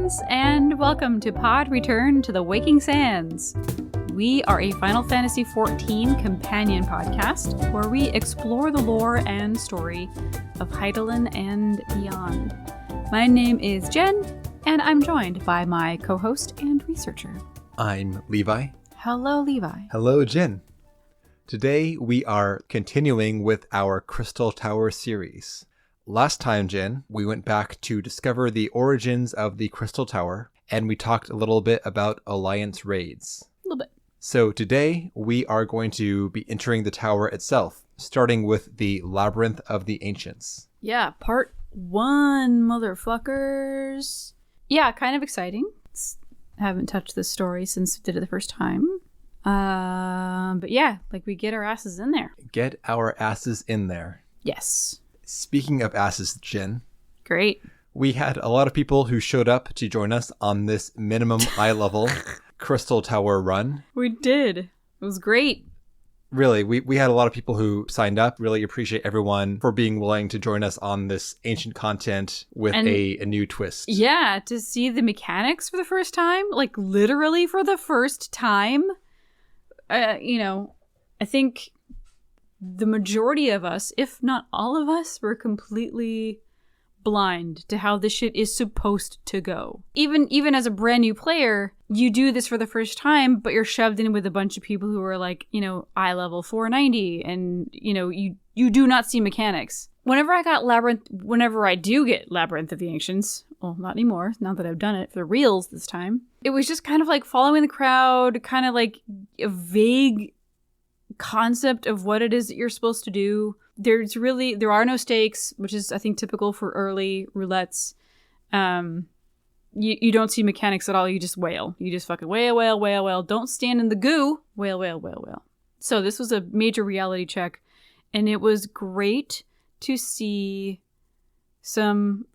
friends, and welcome to Pod Return to the Waking Sands. We are a Final Fantasy XIV companion podcast where we explore the lore and story of Hydaelyn and beyond. My name is Jen, and I'm joined by my co-host and researcher. I'm Levi. Hello, Levi. Hello, Jen. Today we are continuing with our Crystal Tower series. Last time, Jen, we went back to discover the origins of the Crystal Tower, and we talked a little bit about Alliance raids. A little bit. So today we are going to be entering the tower itself, starting with the Labyrinth of the Ancients. Yeah, part 1, motherfuckers. Yeah, kind of exciting. Haven't touched this story since we did it the first time. But yeah, like we get our asses in there. Get our asses in there. Yes. Speaking of asses, Jen. Great. We had a lot of people who showed up to join us on this minimum eye level Crystal Tower run. We did. It was great. Really, we had a lot of people who signed up. Really appreciate everyone for being willing to join us on this ancient content with a new twist. Yeah, to see the mechanics for the first time, like literally for the first time. I think the majority of us, if not all of us, were completely blind to how this shit is supposed to go. Even as a brand new player, you do this for the first time, but you're shoved in with a bunch of people who are like, eye level 490, and you do not see mechanics. Whenever I do get Labyrinth of the Ancients, well, not anymore, now that I've done it for reals this time, it was just kind of like following the crowd, kind of like a vague concept of what it is that you're supposed to do. There are no stakes, which is, I think, typical for early roulettes. You don't see mechanics at all. You just wail. You just fucking wail. Don't stand in the goo. Wail. So this was a major reality check, and it was great to see some,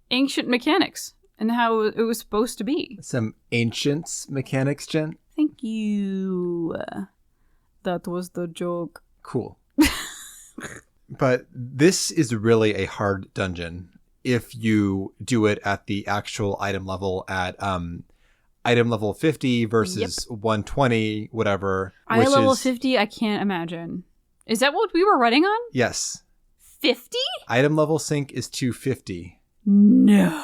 ancient mechanics and how it was supposed to be. Some ancient mechanics, Jen? Thank you. That was the joke. Cool. But this is really a hard dungeon if you do it at the actual item level at item level 50 versus 120, whatever. Item level 50, I can't imagine. Is that what we were running on? Yes. 50? Item level sync is 250. No.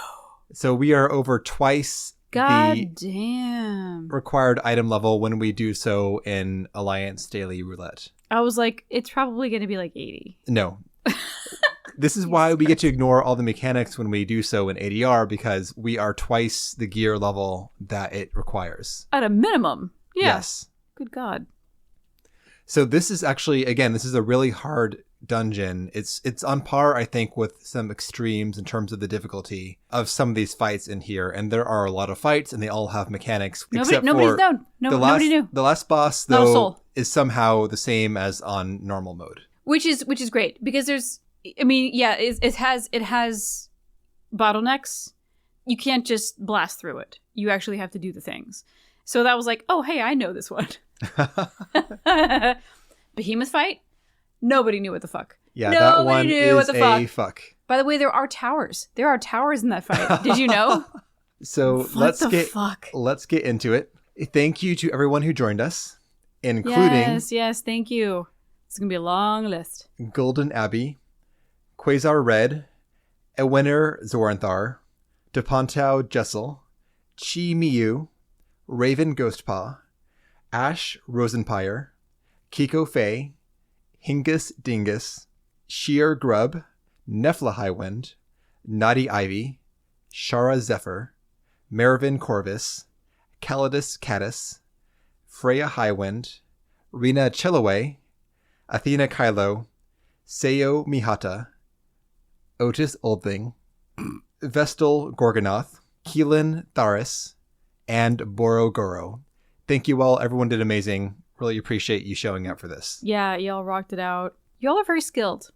So we are over twice God damn. Required item level when we do so in Alliance Daily Roulette. I was like, it's probably going to be like 80. No. This is why we get to ignore all the mechanics when we do so in ADR, because we are twice the gear level that it requires. At a minimum. Yeah. Yes. Good God. So this is actually, again, this is a really hard dungeon. It's on par, I think, with some extremes in terms of the difficulty of some of these fights in here. And there are a lot of fights, and they all have mechanics. Nobody knew. The last boss, though, is somehow the same as on normal mode. Which is great, because it has bottlenecks. You can't just blast through it. You actually have to do the things. So that was like, oh, hey, I know this one. Behemoth fight? Nobody knew what the fuck. Yeah, that one is a fuck. By the way, there are towers. There are towers in that fight. Did you know? So let's get into it. Thank you to everyone who joined us, including... Yes, thank you. It's going to be a long list. Golden Abbey, Quasar Red, Ewenner Zoranthar, Depontau Jessel, Chi Miyu, Raven Ghostpaw, Ash Rosenpire, Kiko Fey, Hingus Dingus, Sheer Grub, Nefla Highwind, Naughty Ivy, Shara Zephyr, Mervyn Corvus, Calidus Caddis, Freya Highwind, Rena Chillaway, Athena Kylo, Seyo Mihata, Otis Oldthing, Vestal Gorgonoth, Keelan Tharis, and Boro Goro. Thank you all. Everyone did amazing. Really appreciate you showing up for this. Yeah, y'all rocked it out. Y'all are very skilled.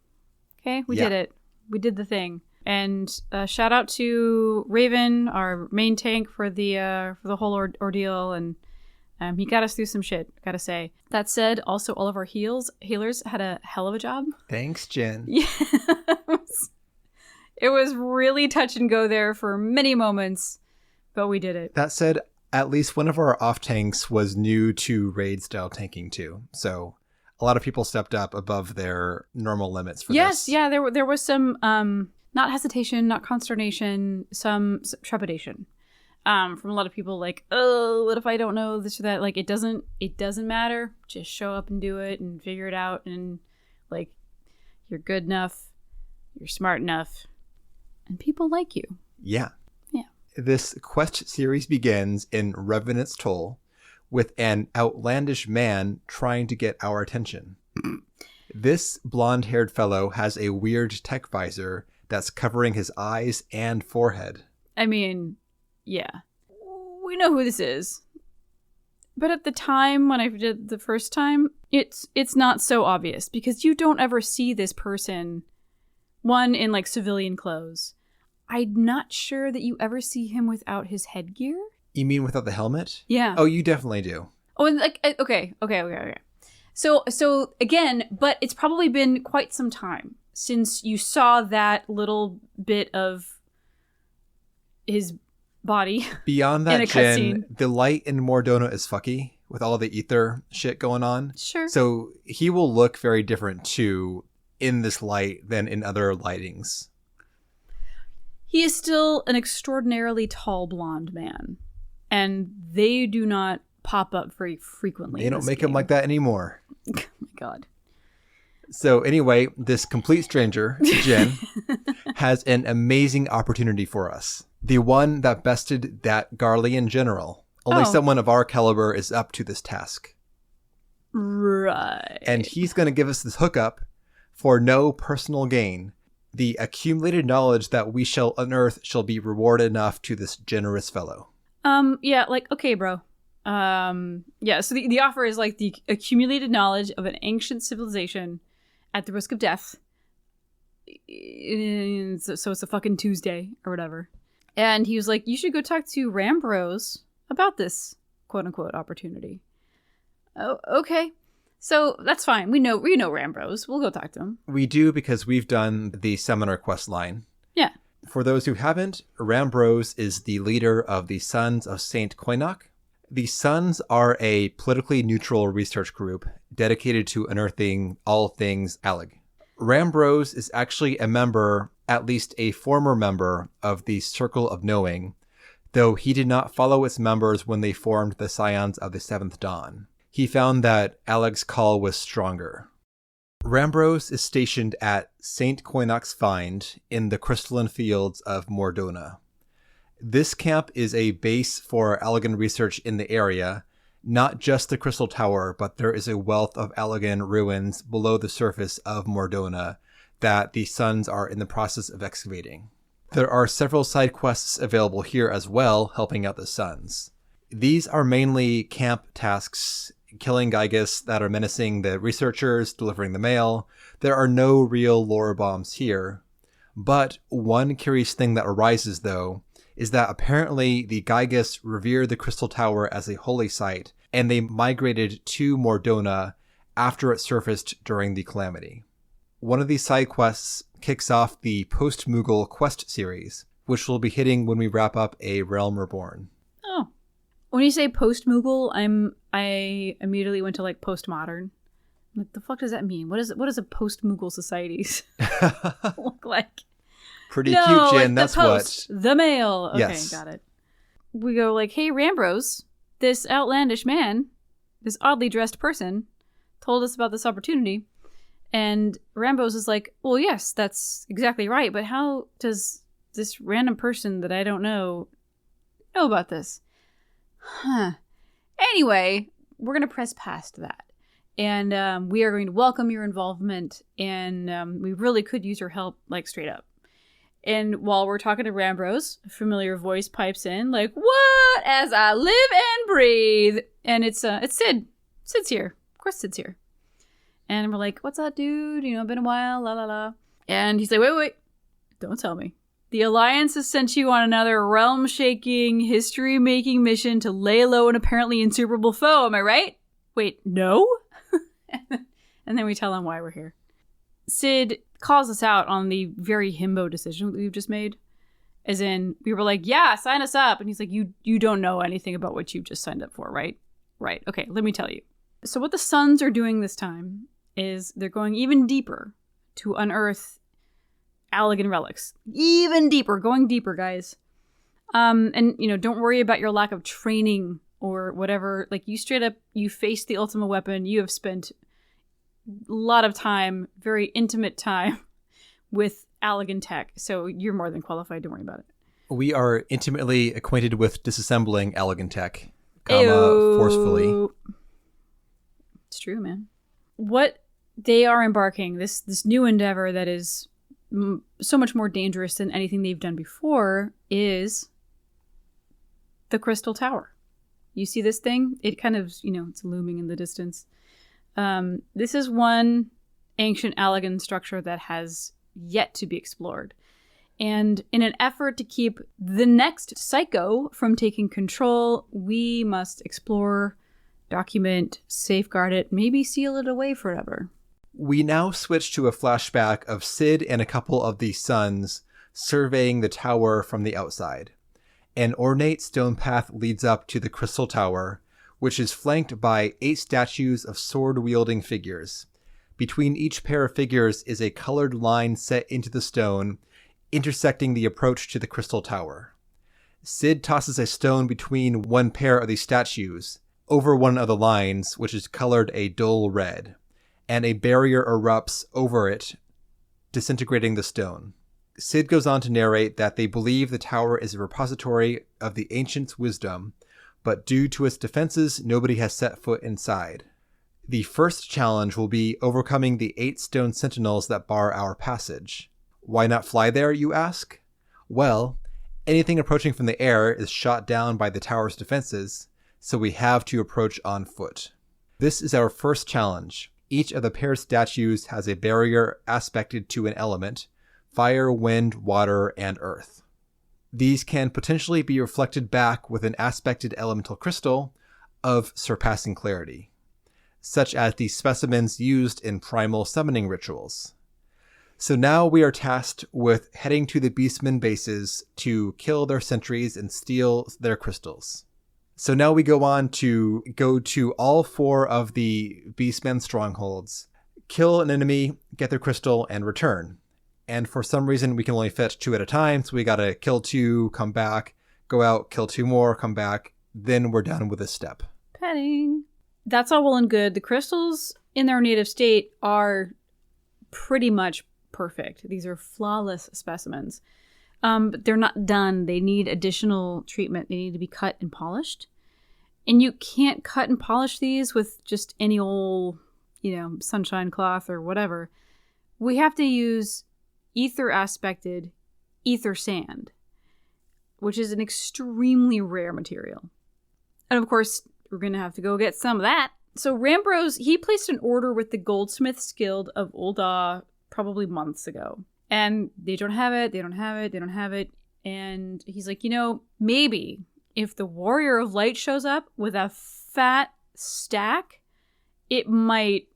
Okay, we did it. We did the thing. And shout out to Raven, our main tank, for the whole ordeal, and he got us through some shit, gotta say. That said, also all of our healers had a hell of a job. Thanks, Jen. Yeah. It was really touch and go there for many moments, but we did it. That said, at least one of our off tanks was new to raid style tanking too. So a lot of people stepped up above their normal limits for yes, this. yeah, there was some not hesitation, not consternation, some trepidation. From a lot of people like, oh, what if I don't know this or that? Like, it doesn't matter. Just show up and do it and figure it out. And like, you're good enough. You're smart enough. And people like you. Yeah. Yeah. This quest series begins in Revenant's Toll with an outlandish man trying to get our attention. This blonde-haired fellow has a weird tech visor that's covering his eyes and forehead. I mean, yeah. We know who this is. But at the time when I did the first time, it's not so obvious because you don't ever see this person, one, in like civilian clothes. I'm not sure that you ever see him without his headgear. You mean without the helmet? Yeah. Oh, you definitely do. Oh, and like, okay. So again, but it's probably been quite some time since you saw that little bit of his body. Beyond in that, a Jen, cutscene. the light in Mordona is fucky with all the ether shit going on. Sure. So he will look very different too in this light than in other lightings. He is still an extraordinarily tall blonde man, and they do not pop up very frequently. They in don't this make game. him like that anymore. Oh my god. So anyway, this complete stranger, Jen, has an amazing opportunity for us. The one that bested that Garlean general. Only someone of our caliber is up to this task. Right. And he's going to give us this hookup for no personal gain. The accumulated knowledge that we shall unearth shall be rewarded enough to this generous fellow. Yeah, like, okay, bro. Yeah, so the offer is like the accumulated knowledge of an ancient civilization at the risk of death. So it's a fucking Tuesday or whatever. And he was like, you should go talk to Rambros about this quote-unquote opportunity. Oh, okay. So that's fine. We know Rambros. We'll go talk to him. We do because we've done the seminar quest line. Yeah. For those who haven't, Rambros is the leader of the Sons of Saint Koinok. The Sons are a politically neutral research group dedicated to unearthing all things Allag. Rambros is actually a member, at least a former member, of the Circle of Knowing, though he did not follow its members when they formed the Scions of the Seventh Dawn. He found that Allag's call was stronger. Rambros is stationed at St. Koinok's Find in the crystalline fields of Mordona. This camp is a base for Allagan research in the area, not just the Crystal Tower, but there is a wealth of Allagan ruins below the surface of Mordona that the Sons are in the process of excavating. There are several side quests available here as well, helping out the Sons. These are mainly camp tasks, killing Gygus that are menacing the researchers, delivering the mail. There are no real lore bombs here. But one curious thing that arises, though, is that apparently the Gygus revere the Crystal Tower as a holy site, and they migrated to Mordona after it surfaced during the Calamity. One of these side quests kicks off the post-Moogle quest series, which we'll be hitting when we wrap up A Realm Reborn. Oh. When you say post-Moogle, I immediately went to like postmodern. Like, the fuck does that mean? What is a post-Moogle societies look like? Pretty cute, Jen. Like That's post, what. The mail. Okay, Yes. Got it. We go like, hey, Rambros, this outlandish man, this oddly dressed person, told us about this opportunity. And Rambros is like, well, yes, that's exactly right. But how does this random person that I don't know about this? Huh. Anyway, we're going to press past that. And we are going to welcome your involvement. And we really could use your help, like, straight up. And while we're talking to Rambros, a familiar voice pipes in, like, what? As I live and breathe. And it's Sid. Sid's here. Of course Sid's here. And we're like, what's up, dude? You know, been a while, la la la. And he's like, wait. Don't tell me. The Alliance has sent you on another realm-shaking, history-making mission to lay low an apparently insuperable foe, am I right? Wait, no? And then we tell him why we're here. Sid calls us out on the very himbo decision that we've just made. As in, we were like, yeah, sign us up. And he's like, you don't know anything about what you just signed up for, right? Right. Okay, let me tell you. So what the Sons are doing this time is they're going even deeper to unearth Allagan relics. Even deeper. Going deeper, guys. And, don't worry about your lack of training or whatever. Like, you straight up, you face the ultimate weapon. You have spent a lot of time, very intimate time, with Allagan tech. So you're more than qualified. Don't worry about it. We are intimately acquainted with disassembling Allagan tech, forcefully. It's true, man. What they are embarking, this new endeavor that is so much more dangerous than anything they've done before, is the Crystal Tower. You see this thing? It kind of, it's looming in the distance. This is one ancient Allagan structure that has yet to be explored. And in an effort to keep the next psycho from taking control, we must explore, document, safeguard it, maybe seal it away forever. We now switch to a flashback of Sid and a couple of the Sons surveying the tower from the outside. An ornate stone path leads up to the Crystal Tower, which is flanked by 8 statues of sword-wielding figures. Between each pair of figures is a colored line set into the stone, intersecting the approach to the Crystal Tower. Sid tosses a stone between one pair of these statues, over one of the lines, which is colored a dull red, and a barrier erupts over it, disintegrating the stone. Sid goes on to narrate that they believe the tower is a repository of the ancients' wisdom, but due to its defenses, nobody has set foot inside. The first challenge will be overcoming the 8 stone sentinels that bar our passage. Why not fly there, you ask? Well, anything approaching from the air is shot down by the tower's defenses, so we have to approach on foot. This is our first challenge. Each of the paired statues has a barrier aspected to an element: fire, wind, water, and earth. These can potentially be reflected back with an aspected elemental crystal of surpassing clarity, such as the specimens used in primal summoning rituals. So now we are tasked with heading to the Beastmen bases to kill their sentries and steal their crystals. So now we go on to go to all 4 of the Beastmen strongholds, kill an enemy, get their crystal, and return. And for some reason, we can only fetch 2 at a time, so we gotta kill 2, come back, go out, kill 2 more, come back, then we're done with this step. Petting. That's all well and good. The crystals in their native state are pretty much perfect. These are flawless specimens. But they're not done. They need additional treatment. They need to be cut and polished. And you can't cut and polish these with just any old, sunshine cloth or whatever. We have to use ether aspected ether sand, which is an extremely rare material. And of course, we're going to have to go get some of that. So Rambros, he placed an order with the Goldsmiths Guild of Ul'dah probably months ago. And they don't have it. And he's like, maybe if the Warrior of Light shows up with a fat stack, it might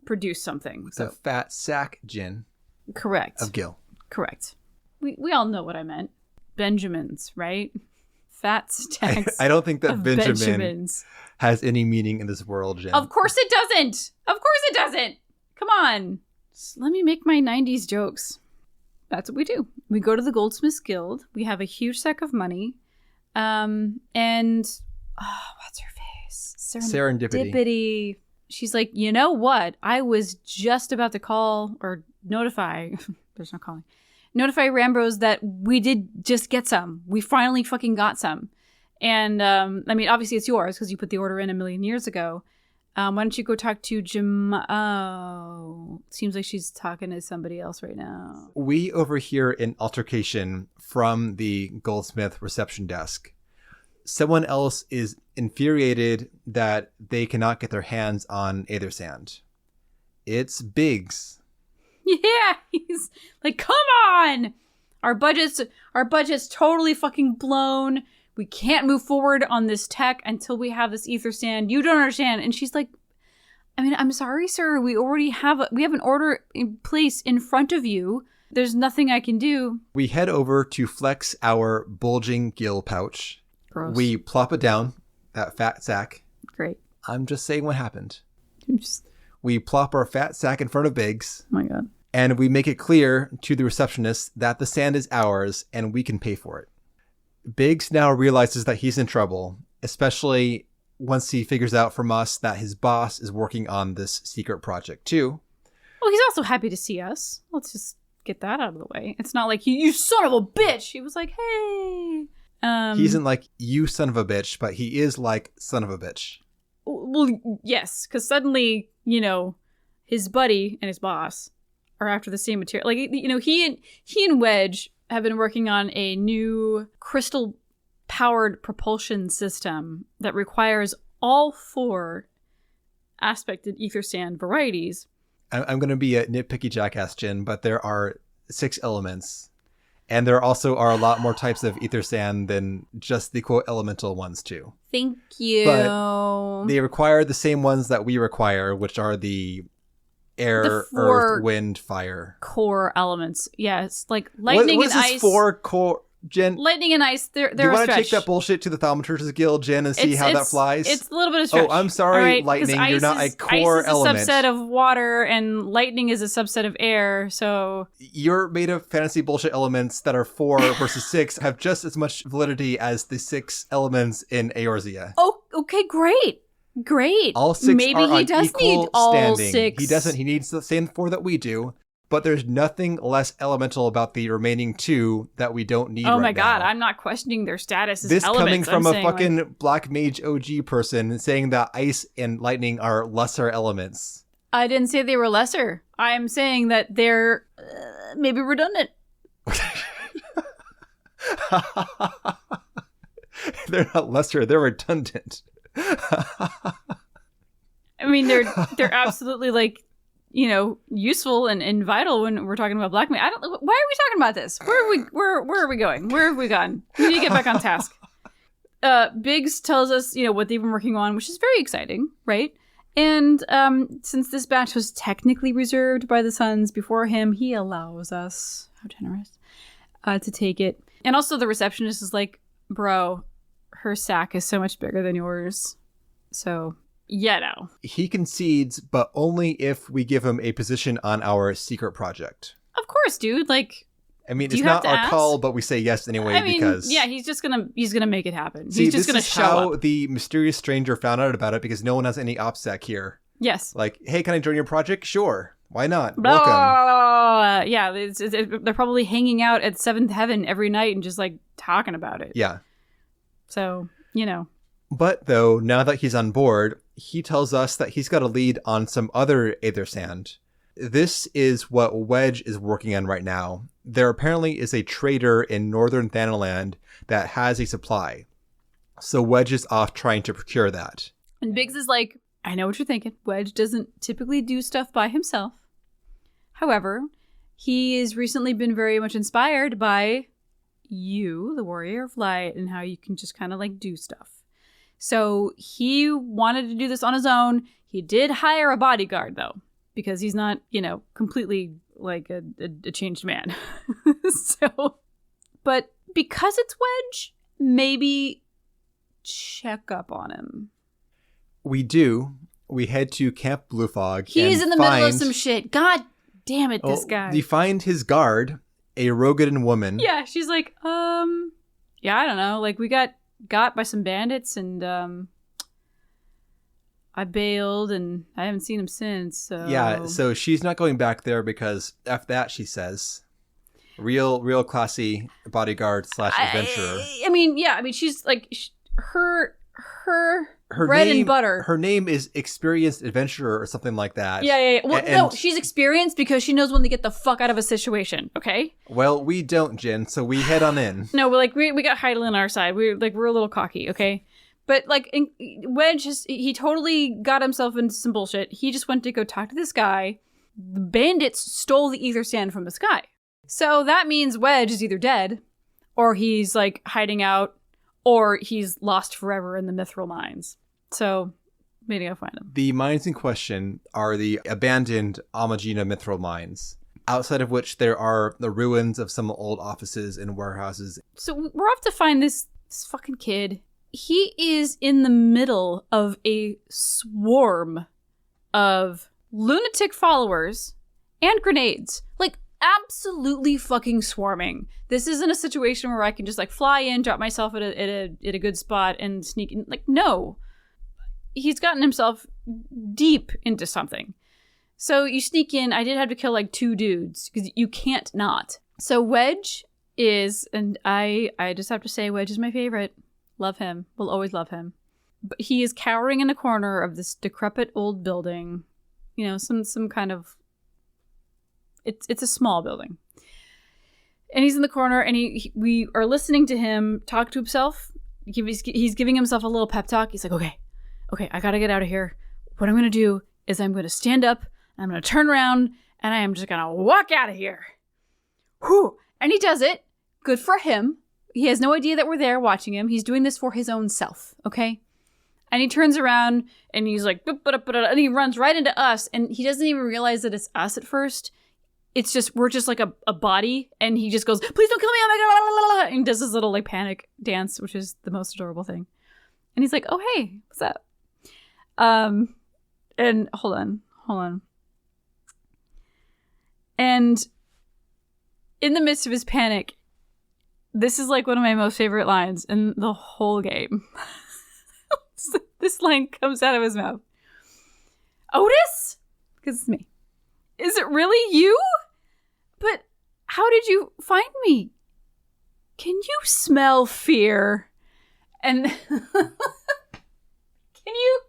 produce something. It's a fat sack, Jin. Correct. Of Gil. Correct. We all know what I meant. Benjamins, right? Fat stacks. I don't think that Benjamin has any meaning in this world, Jin. Of course it doesn't. Come on. Just let me make my 90s jokes. That's what we do. We go to the Goldsmiths Guild. We have a huge sack of money. And what's her face? Serendipity. She's like, you know what? I was just about to call or notify. There's no calling. Notify Rambros that we did just get some. We finally fucking got some. And, obviously it's yours because you put the order in 1,000,000 years ago. Why don't you go talk to Jim? Oh, seems like she's talking to somebody else right now. We overhear an altercation from the Goldsmith reception desk. Someone else is infuriated that they cannot get their hands on Aether Sand. It's Biggs. Yeah, he's like, come on! Our budget's totally fucking blown. We can't move forward on this tech until we have this ether sand. You don't understand. And she's like, I mean, I'm sorry, sir. We already have an order in place in front of you. There's nothing I can do. We head over to flex our bulging gill pouch. Gross. We plop it down, that fat sack. Great. I'm just saying what happened. Just... We plop our fat sack in front of Biggs. Oh my God. And we make it clear to the receptionist that the sand is ours and we can pay for it. Biggs now realizes that he's in trouble, especially once he figures out from us that his boss is working on this secret project too. Well, he's also happy to see us. Let's just get that out of the way. It's not like, you son of a bitch. He was like, hey. He isn't like, you son of a bitch, but he is like, son of a bitch. Well, yes, because suddenly, his buddy and his boss are after the same material. Like, he and Wedge have been working on a new crystal-powered propulsion system that requires all 4 aspected ether sand varieties. I'm going to be a nitpicky jackass, Jin, but there are 6 elements. And there also are a lot more types of ether sand than just the quote elemental ones too. Thank you. But they require the same ones that we require, which are the air, earth, wind, fire. Core elements. Yes. Like lightning and ice. What is this 4 core, Jen? Lightning and ice, they're Do you a want to stretch. take that bullshit to the Thaumaturge's Guild, Jen, and see how that flies? It's a little bit of stretch. Oh, I'm sorry, right? lightning. You're not a core element. Ice is a subset of water, and lightning is a subset of air, so... Your made of fantasy bullshit elements that are 4 versus 6 have just as much validity as the 6 elements in Eorzea. Oh, okay, great. Great. All 6 Maybe are he on does equal need all standing. 6. He doesn't. He needs the same 4 that we do. But there's nothing less elemental about the remaining 2 that we don't need right now. Oh my God, I'm not questioning their status as this elements. This coming from a fucking black mage OG person saying that ice and lightning are lesser elements. I didn't say they were lesser. I'm saying that they're maybe redundant. They're not lesser, they're redundant. I mean, they're absolutely like, useful and vital when we're talking about black mage. Why are we talking about this? Where are we going? Where have we gone? We need to get back on task. Biggs tells us, what they've been working on, which is very exciting, right? And since this batch was technically reserved by the Suns before him, he allows us, how generous, to take it. And also the receptionist is like, bro, her sack is so much bigger than yours. So... He concedes, but only if we give him a position on our secret project. Of course, dude. Like, I mean, it's not our call, but we say yes anyway because... Yeah, he's gonna make it happen. See, he's just gonna show up. This is how the mysterious stranger found out about it because no one has any OPSEC here. Yes. Like, hey, can I join your project? Sure. Why not? Blah, Welcome. blah, blah, blah. Yeah, they're probably hanging out at 7th Heaven every night and just, like, talking about it. Yeah. So, But, though, now that he's on board, he tells us that he's got a lead on some other Aether Sand. This is what Wedge is working on right now. There apparently is a trader in northern Thanaland that has a supply. So Wedge is off trying to procure that. And Biggs is like, I know what you're thinking. Wedge doesn't typically do stuff by himself. However, he has recently been very much inspired by you, the Warrior of Light, and how you can just kind of like do stuff. So he wanted to do this on his own. He did hire a bodyguard, though, because he's not, completely like a changed man. But because it's Wedge, maybe check up on him. We do. We head to Camp Blue Fog. He's in the middle of some shit. God damn it, this guy. We find his guard, a Rogadan woman. Yeah, she's like, yeah, I don't know. Like, we got by some bandits and I bailed and I haven't seen him since. So. Yeah, so she's not going back there because F that, she says. Real classy bodyguard / adventurer. I mean, she's like her bread and butter. Her name is Experienced Adventurer or something like that. Yeah. Well, no, she's experienced because she knows when to get the fuck out of a situation, okay? Well, we don't, Jen, so we head on in. No, we got Heidel on our side. We're a little cocky, okay? But Wedge, he totally got himself into some bullshit. He just went to go talk to this guy. The bandits stole the ether sand from the sky. So that means Wedge is either dead, or he's like hiding out, or he's lost forever in the mithril mines. So Maybe I'll find them. The mines in question are the abandoned Amagina mithril mines, outside of which there are the ruins of some old offices and warehouses. So we're off to find this fucking kid. He is in the middle of a swarm of lunatic followers and grenades. Like, absolutely fucking swarming. This isn't a situation where I can just, like, fly in, drop myself at a good spot and sneak in. Like, no. He's gotten himself deep into something. So you sneak in. I did have to kill, like, 2 dudes, because you can't not. So Wedge is, and I just have to say, Wedge is my favorite. Love him. Will always love him. But he is cowering in the corner of this decrepit old building. You know, some kind of... It's a small building. And he's in the corner, and we are listening to him talk to himself. He's giving himself a little pep talk. He's like, okay, I gotta get out of here. What I'm gonna do is I'm gonna stand up, and I'm gonna turn around, and I am just gonna walk out of here. Whew. And he does it. Good for him. He has no idea that we're there watching him. He's doing this for his own self, okay? And he turns around, and he's like, and he runs right into us, and he doesn't even realize that it's us at first. It's just, we're just like a body, and he just goes, please don't kill me, oh my god, and he does this little, like, panic dance, which is the most adorable thing. And he's like, oh, hey, what's up? And hold on. And in the midst of his panic, this is, like, one of my most favorite lines in the whole game. This line comes out of his mouth. Otis? Because it's me. Is it really you? But how did you find me? Can you smell fear? And can you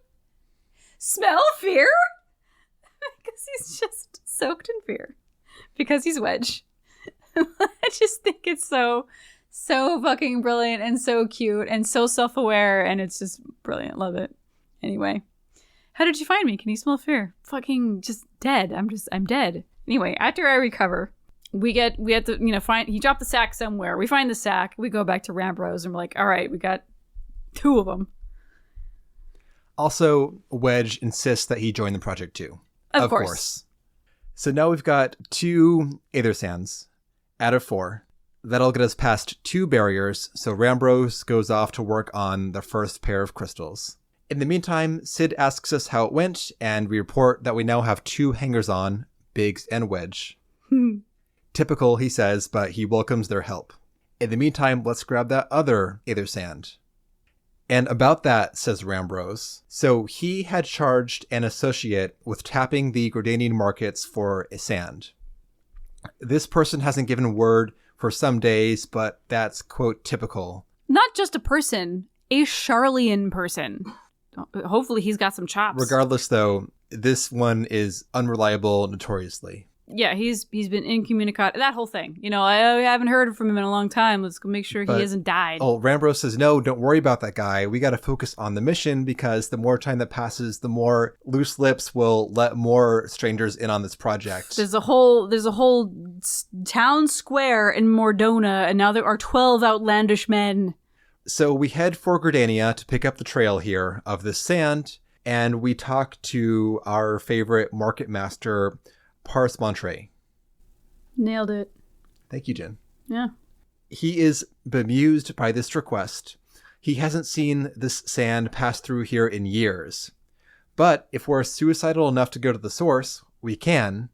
smell fear? Because he's just soaked in fear. Because he's Wedge. I just think it's so fucking brilliant and so cute and so self-aware, and it's just brilliant. Love it. Anyway. How did you find me? Can you smell fear? Fucking just dead. I'm dead. Anyway, after I recover, we have to, find, he dropped the sack somewhere. We find the sack. We go back to Rambros and we're like, all right, we got 2 of them. Also, Wedge insists that he join the project too. Of course. So now we've got 2 Aether Sands out of 4. That'll get us past 2 barriers. So Rambros goes off to work on the first pair of crystals. In the meantime, Sid asks us how it went, and we report that we now have 2 hangers-on, Biggs and Wedge. Typical, he says, but he welcomes their help. In the meantime, let's grab that other Aether Sand. And about that, says Rambros, so he had charged an associate with tapping the Gordanian markets for a sand. This person hasn't given word for some days, but that's, quote, typical. Not just a person, a Charlian person. Hopefully he's got some chops. Regardless, though, this one is unreliable notoriously. Yeah, he's been incommunicado. That whole thing. I haven't heard from him in a long time. Let's go make sure he hasn't died. Oh, Rambros says, no, don't worry about that guy. We got to focus on the mission, because the more time that passes, the more loose lips will let more strangers in on this project. There's a whole town square in Mordona, and now there are 12 outlandish men. So we head for Gordania to pick up the trail here of this sand, and we talk to our favorite market master, Pars Montre. Nailed it. Thank you, Jen. Yeah. He is bemused by this request. He hasn't seen this sand pass through here in years. But if we're suicidal enough to go to the source, we can,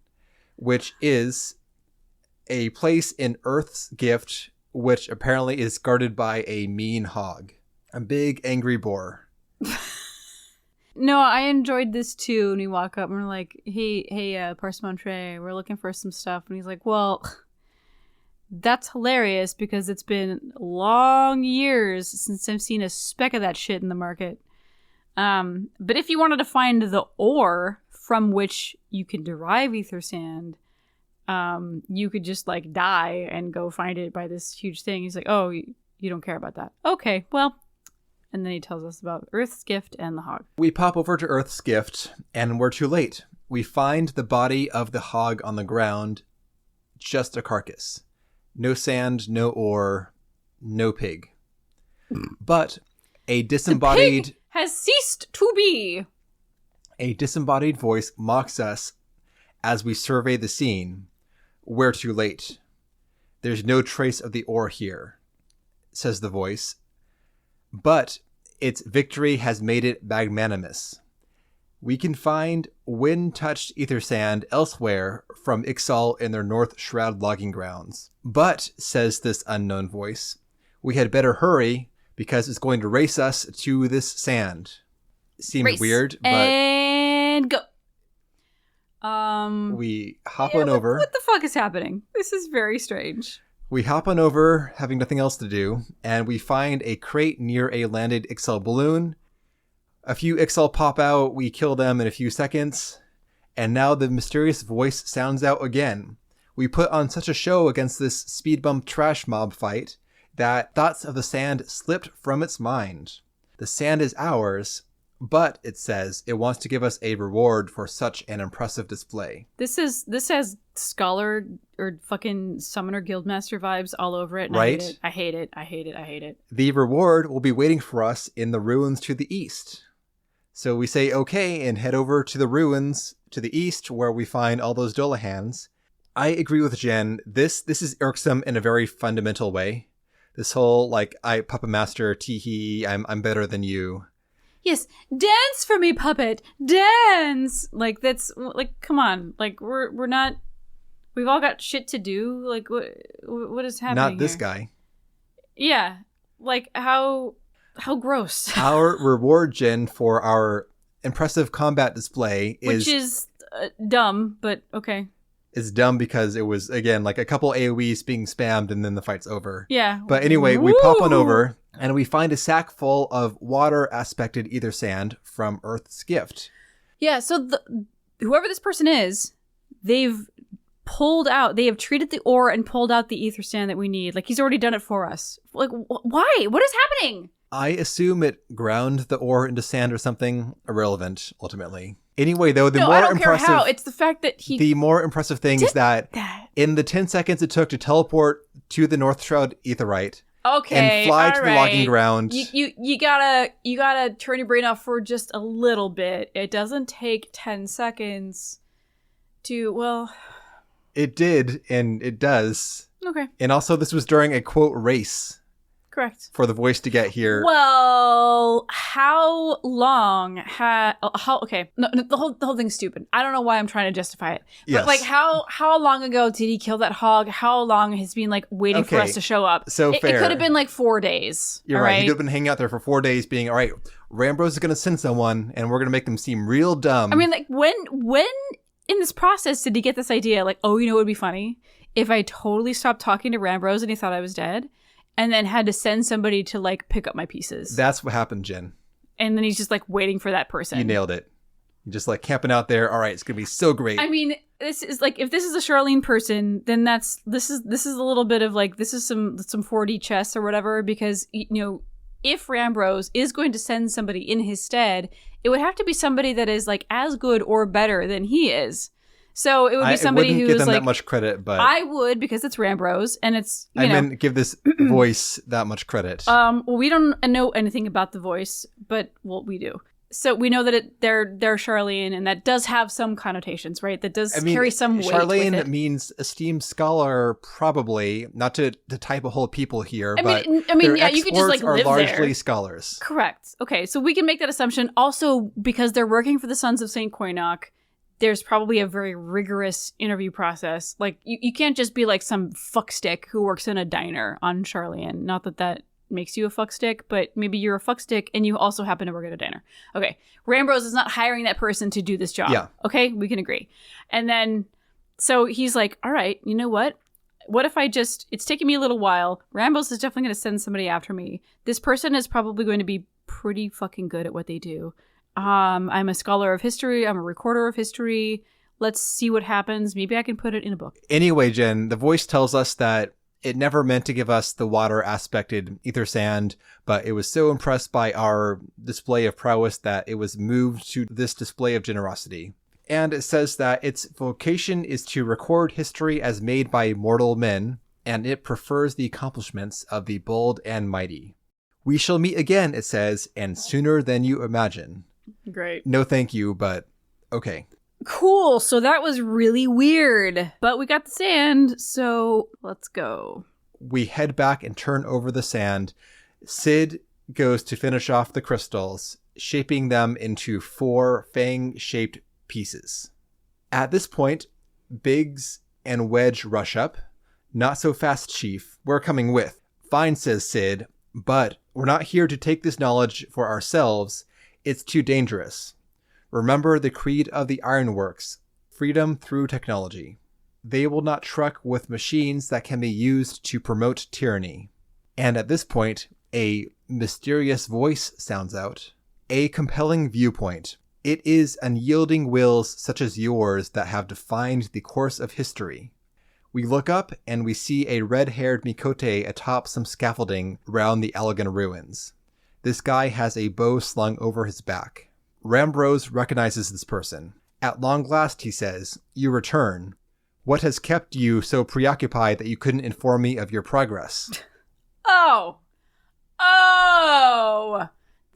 which is a place in Earth's Gift, which apparently is guarded by a mean hog. A big, angry boar. No, I enjoyed this too. And we walk up and we're like, hey, Pars Montre, we're looking for some stuff. And he's like, well, that's hilarious because it's been long years since I've seen a speck of that shit in the market. But if you wanted to find the ore from which you can derive ether sand, you could just like die and go find it by this huge thing. He's like, oh, you don't care about that. Okay, well. And then he tells us about Earth's Gift and the hog. We pop over to Earth's Gift, and we're too late. We find the body of the hog on the ground, just a carcass. No sand, no ore, no pig. But a disembodied... The pig has ceased to be. A disembodied voice mocks us as we survey the scene. We're too late. There's no trace of the ore here, says the voice. But its victory has made it magnanimous. We can find wind-touched ether sand elsewhere from Ixal in their North Shroud logging grounds. But, says this unknown voice, we had better hurry because it's going to race us to this sand. Seems Race. weird, but... And go. We hop on over. What the fuck is happening? This is very strange. We hop on over, having nothing else to do, and we find a crate near a landed Ixal balloon. A few Ixal pop out, we kill them in a few seconds, and now the mysterious voice sounds out again. We put on such a show against this speed bump trash mob fight that thoughts of the sand slipped from its mind. The sand is ours, but, it says, it wants to give us a reward for such an impressive display. This has scholar or fucking summoner guildmaster vibes all over it. And Right? I hate it. The reward will be waiting for us in the ruins to the east. So we say okay and head over to the ruins to the east where we find all those Dolahans. I agree with Jen. This is irksome in a very fundamental way. This whole, like, I puppet master, tee-hee, I'm better than you. Yes, dance for me, puppet, dance. Like, that's like, come on, like we're not. We've all got shit to do. Like, what is happening? Not this here? guy. Yeah, like how gross. Our reward, Jen, for our impressive combat display Which is dumb, but okay. Is dumb because it was, again, like a couple AoEs being spammed and then the fight's over. Yeah. But anyway, we pop on over and we find a sack full of water aspected ether sand from Earth's gift. Yeah, so whoever this person is, they have treated the ore and pulled out the ether sand that we need. Like, he's already done it for us. Like, why? What is happening? I assume it ground the ore into sand or something. Irrelevant, ultimately. Anyway, though, I don't care how. It's the fact that the more impressive thing is that in the 10 seconds it took to teleport to the North Shroud Aetherite and fly to the logging ground. You gotta turn your brain off for just a little bit. It doesn't take 10 seconds to, well... It did, and it does. Okay. And also, this was during a, quote, race. Correct. For the voice to get here. Well, how long okay. No, the whole thing's stupid. I don't know why I'm trying to justify it. But yes. like how long ago did he kill that hog? How long has been like waiting for us to show up? So fair. It could have been like 4 days. You're right. He could have been hanging out there for 4 days being, all right, Rambrose is going to send someone and we're going to make them seem real dumb. I mean, like when in this process did he get this idea? Like, oh, you know what would be funny? If I totally stopped talking to Rambrose and he thought I was dead. And then had to send somebody to, like, pick up my pieces. That's what happened, Jen. And then he's just, like, waiting for that person. You nailed it. You're just, like, camping out there. All right, it's going to be so great. I mean, this is, like, if this is a Charlene person, then this is a little bit of, like, this is some 4D chess or whatever. Because, you know, if Rambrose is going to send somebody in his stead, it would have to be somebody that is, like, as good or better than he is. So it would be somebody who is like... I wouldn't give them that much credit, but... I would, because it's Rambrose, and it's, I meant give this voice that much credit. Well, we don't know anything about the voice, but, well, we do. So we know that they're Charlene, and that does have some connotations, right? That does carry some weight Charlene with it. means esteemed scholar, probably. Not to type a whole people here, I mean, their yeah, you could just, like, are live largely there. Scholars. Correct. Okay, so we can make that assumption. Also, because they're working for the Sons of St. Koinok, there's probably a very rigorous interview process. Like, you can't just be like some fuckstick who works in a diner on Charlene. Not that makes you a fuckstick, but maybe you're a fuckstick and you also happen to work at a diner. Okay, Rambrose is not hiring that person to do this job. Yeah. Okay, we can agree. And then, so he's like, all right, you know what? What if it's taking me a little while. Rambrose is definitely going to send somebody after me. This person is probably going to be pretty fucking good at what they do. I'm a scholar of history. I'm a recorder of history. Let's see what happens. Maybe I can put it in a book. Anyway, Jen, the voice tells us that it never meant to give us the water aspected ether sand, but it was so impressed by our display of prowess that it was moved to this display of generosity. And it says that its vocation is to record history as made by mortal men, and it prefers the accomplishments of the bold and mighty. We shall meet again, it says, and sooner than you imagine. Great. No thank you, but Okay. Cool. So that was really weird. But we got the sand, so let's go. We head back and turn over the sand. Sid goes to finish off the crystals, shaping them into 4 fang-shaped pieces. At this point, Biggs and Wedge rush up. Not so fast, Chief. We're coming with. Fine, says Sid, but we're not here to take this knowledge for ourselves. It's too dangerous. Remember the creed of the Ironworks, freedom through technology. They will not truck with machines that can be used to promote tyranny. And at this point, a mysterious voice sounds out. A compelling viewpoint. It is unyielding wills such as yours that have defined the course of history. We look up and we see a red-haired Mikote atop some scaffolding around the Allagan ruins. This guy has a bow slung over his back. Rambrose recognizes this person. At long last, he says, you return. What has kept you so preoccupied that you couldn't inform me of your progress? Oh,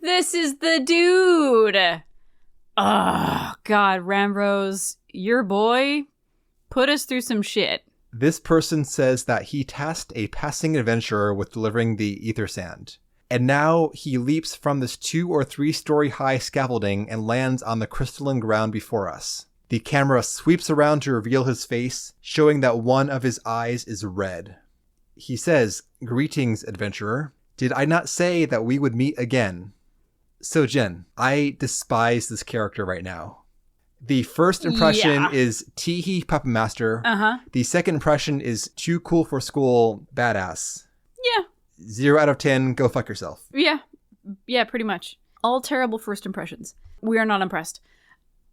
this is the dude. Oh, God, Rambrose, your boy put us through some shit. This person says that he tasked a passing adventurer with delivering the ether sand. And now he leaps from this 2 or 3 story high scaffolding and lands on the crystalline ground before us. The camera sweeps around to reveal his face, showing that one of his eyes is red. He says, greetings, adventurer. Did I not say that we would meet again? So, Jen, I despise this character right now. The first impression is Teehee Puppet Master. The second impression is too cool for school badass. Yeah. 0 out of 10, go fuck yourself. Yeah, pretty much. All terrible first impressions. We are not impressed.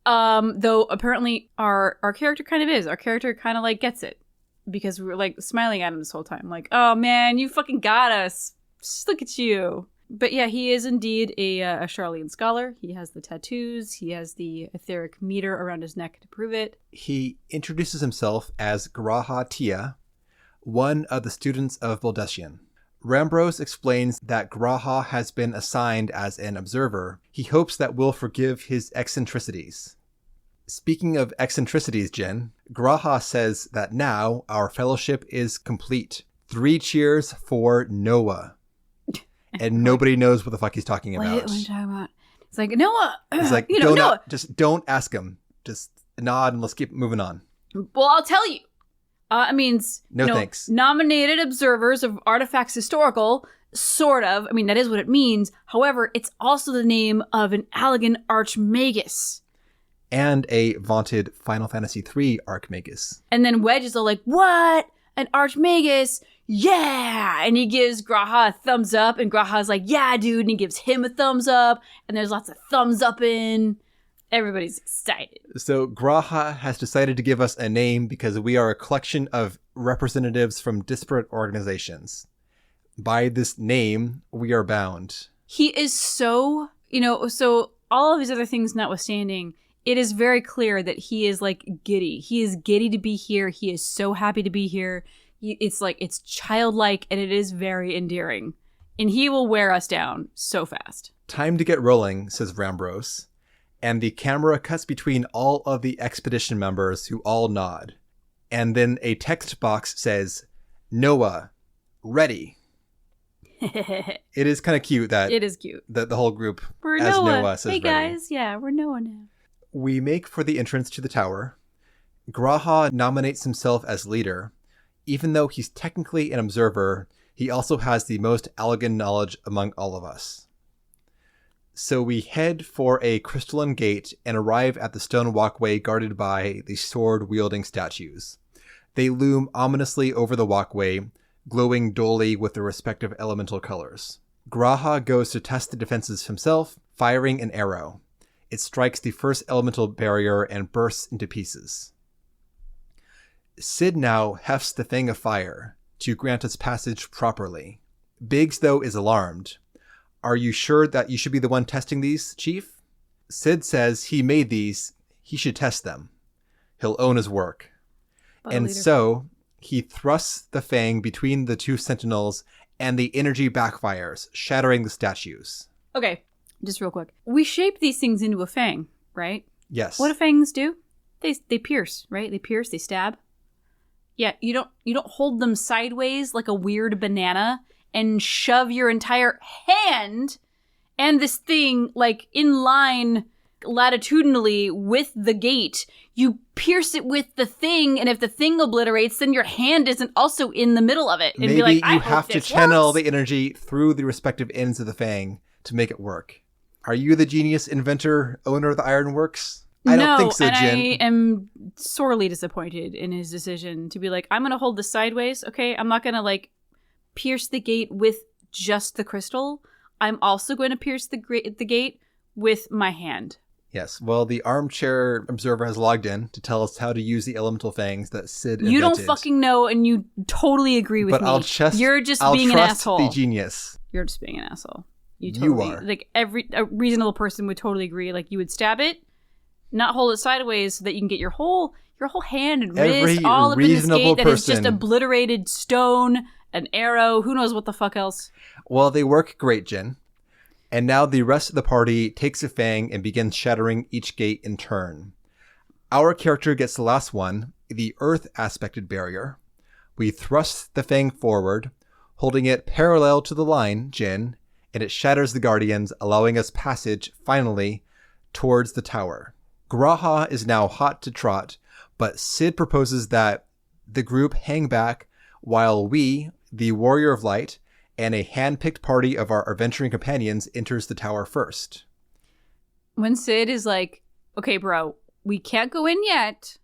Though apparently our character kind of is. Our character kind of like gets it. Because we were like smiling at him this whole time. Like, oh man, you fucking got us. Just look at you. But yeah, he is indeed a Charlian scholar. He has the tattoos. He has the etheric meter around his neck to prove it. He introduces himself as Graha Tia, one of the students of Boldesian. Rambrose explains that Graha has been assigned as an observer. He hopes that we'll forgive his eccentricities. Speaking of eccentricities, Jen, Graha says that now our fellowship is complete. 3 cheers for Noah. And nobody knows what the fuck he's talking about. What are you talking about? It's like, Noah! He's like, Noah. Just don't ask him. Just nod and let's keep moving on. Well, I'll tell you. It means thanks. Nominated observers of artifacts historical, sort of. I mean, that is what it means. However, it's also the name of an Allagan archmagus. And a vaunted Final Fantasy III archmagus. And then Wedge is all like, what? An archmagus? Yeah! And he gives Graha a thumbs up, and Graha's like, yeah, dude, and he gives him a thumbs up, and there's lots of thumbs up in. Everybody's excited. So Graha has decided to give us a name because we are a collection of representatives from disparate organizations. By this name, we are bound. He is so, so all of his other things notwithstanding, it is very clear that he is like giddy. He is giddy to be here. He is so happy to be here. It's like, it's childlike and it is very endearing. And he will wear us down so fast. Time to get rolling, says Rambrose. And the camera cuts between all of the expedition members who all nod. And then a text box says, Noah, ready. It is kind of cute that it is cute that the whole group we're as Noah says hey ready. Guys, yeah, we're Noah now. We make for the entrance to the tower. Graha nominates himself as leader. Even though he's technically an observer, he also has the most Allagan knowledge among all of us. So we head for a crystalline gate and arrive at the stone walkway guarded by the sword-wielding statues. They loom ominously over the walkway, glowing dully with their respective elemental colors. Graha goes to test the defenses himself, firing an arrow. It strikes the first elemental barrier and bursts into pieces. Sid now hefts the Fang of Fire to grant us passage properly. Biggs, though, is alarmed. Are you sure that you should be the one testing these, Chief? Sid says he made these. He should test them. He'll own his work. So he thrusts the Fang between the 2 sentinels and the energy backfires, shattering the statues. Okay, just real quick. We shape these things into a Fang, right? Yes. What do fangs do? They pierce, right? They pierce, they stab. Yeah, you don't hold them sideways like a weird banana and shove your entire hand and this thing like in line latitudinally with the gate. You pierce it with the thing, and if the thing obliterates, then your hand isn't also in the middle of it. And Maybe be like, you have to channel the energy through the respective ends of the fang to make it work. Are you the genius inventor, owner of the ironworks? I don't think so, Jin. I am sorely disappointed in his decision to be like, I'm going to hold this sideways, okay? I'm not going to, like, pierce the gate with just the crystal. I'm also going to pierce the gate with my hand. Yes. Well, the armchair observer has logged in to tell us how to use the elemental fangs that Sid invented. You don't fucking know, and you totally agree with me. You're just being an asshole. The genius. You're just being an asshole. You are. Like, a reasonable person would totally agree. Like, you would stab it, not hold it sideways so that you can get your whole hand and wrist all up in this gate that is just obliterated stone, an arrow, who knows what the fuck else. Well, they work great, Jin. And now the rest of the party takes a fang and begins shattering each gate in turn. Our character gets the last one, the earth aspected barrier. We thrust the fang forward, holding it parallel to the line, Jin, and it shatters the guardians, allowing us passage, finally, towards the tower. Graha is now hot to trot, but Sid proposes that the group hang back while we, the Warrior of Light, and a hand-picked party of our adventuring companions enters the tower first. When Sid is like, okay, bro, we can't go in yet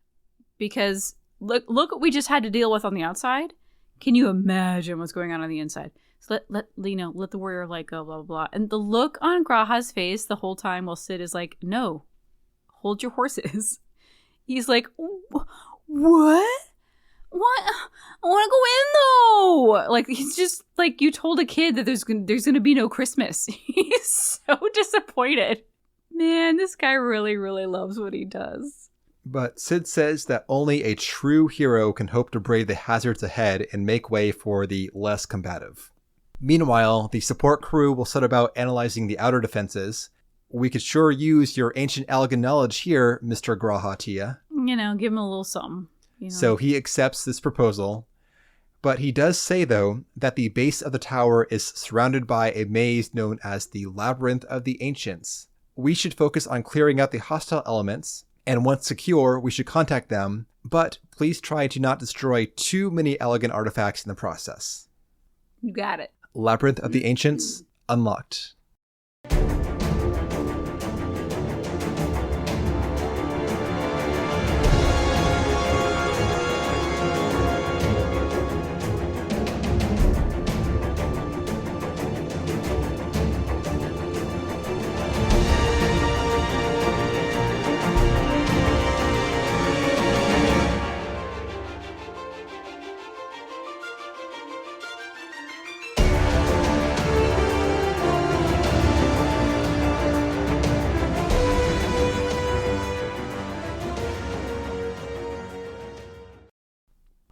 because look what we just had to deal with on the outside. Can you imagine what's going on the inside? So let the Warrior of Light go, blah, blah, blah. And the look on Graha's face the whole time while Sid is like, no, hold your horses. He's like, what? What? I want to go in though. Like, he's just like, you told a kid that there's gonna be no Christmas. He's so disappointed. Man, this guy really, really loves what he does. But Sid says that only a true hero can hope to brave the hazards ahead and make way for the less combative. Meanwhile, the support crew will set about analyzing the outer defenses. We could sure use your ancient Allagan knowledge here, Mr. Graha Tia. Give him a little something. So he accepts this proposal, but he does say, though, that the base of the tower is surrounded by a maze known as the Labyrinth of the Ancients. We should focus on clearing out the hostile elements, and once secure, we should contact them, but please try to not destroy too many Allagan artifacts in the process. You got it. Labyrinth of the Ancients, unlocked.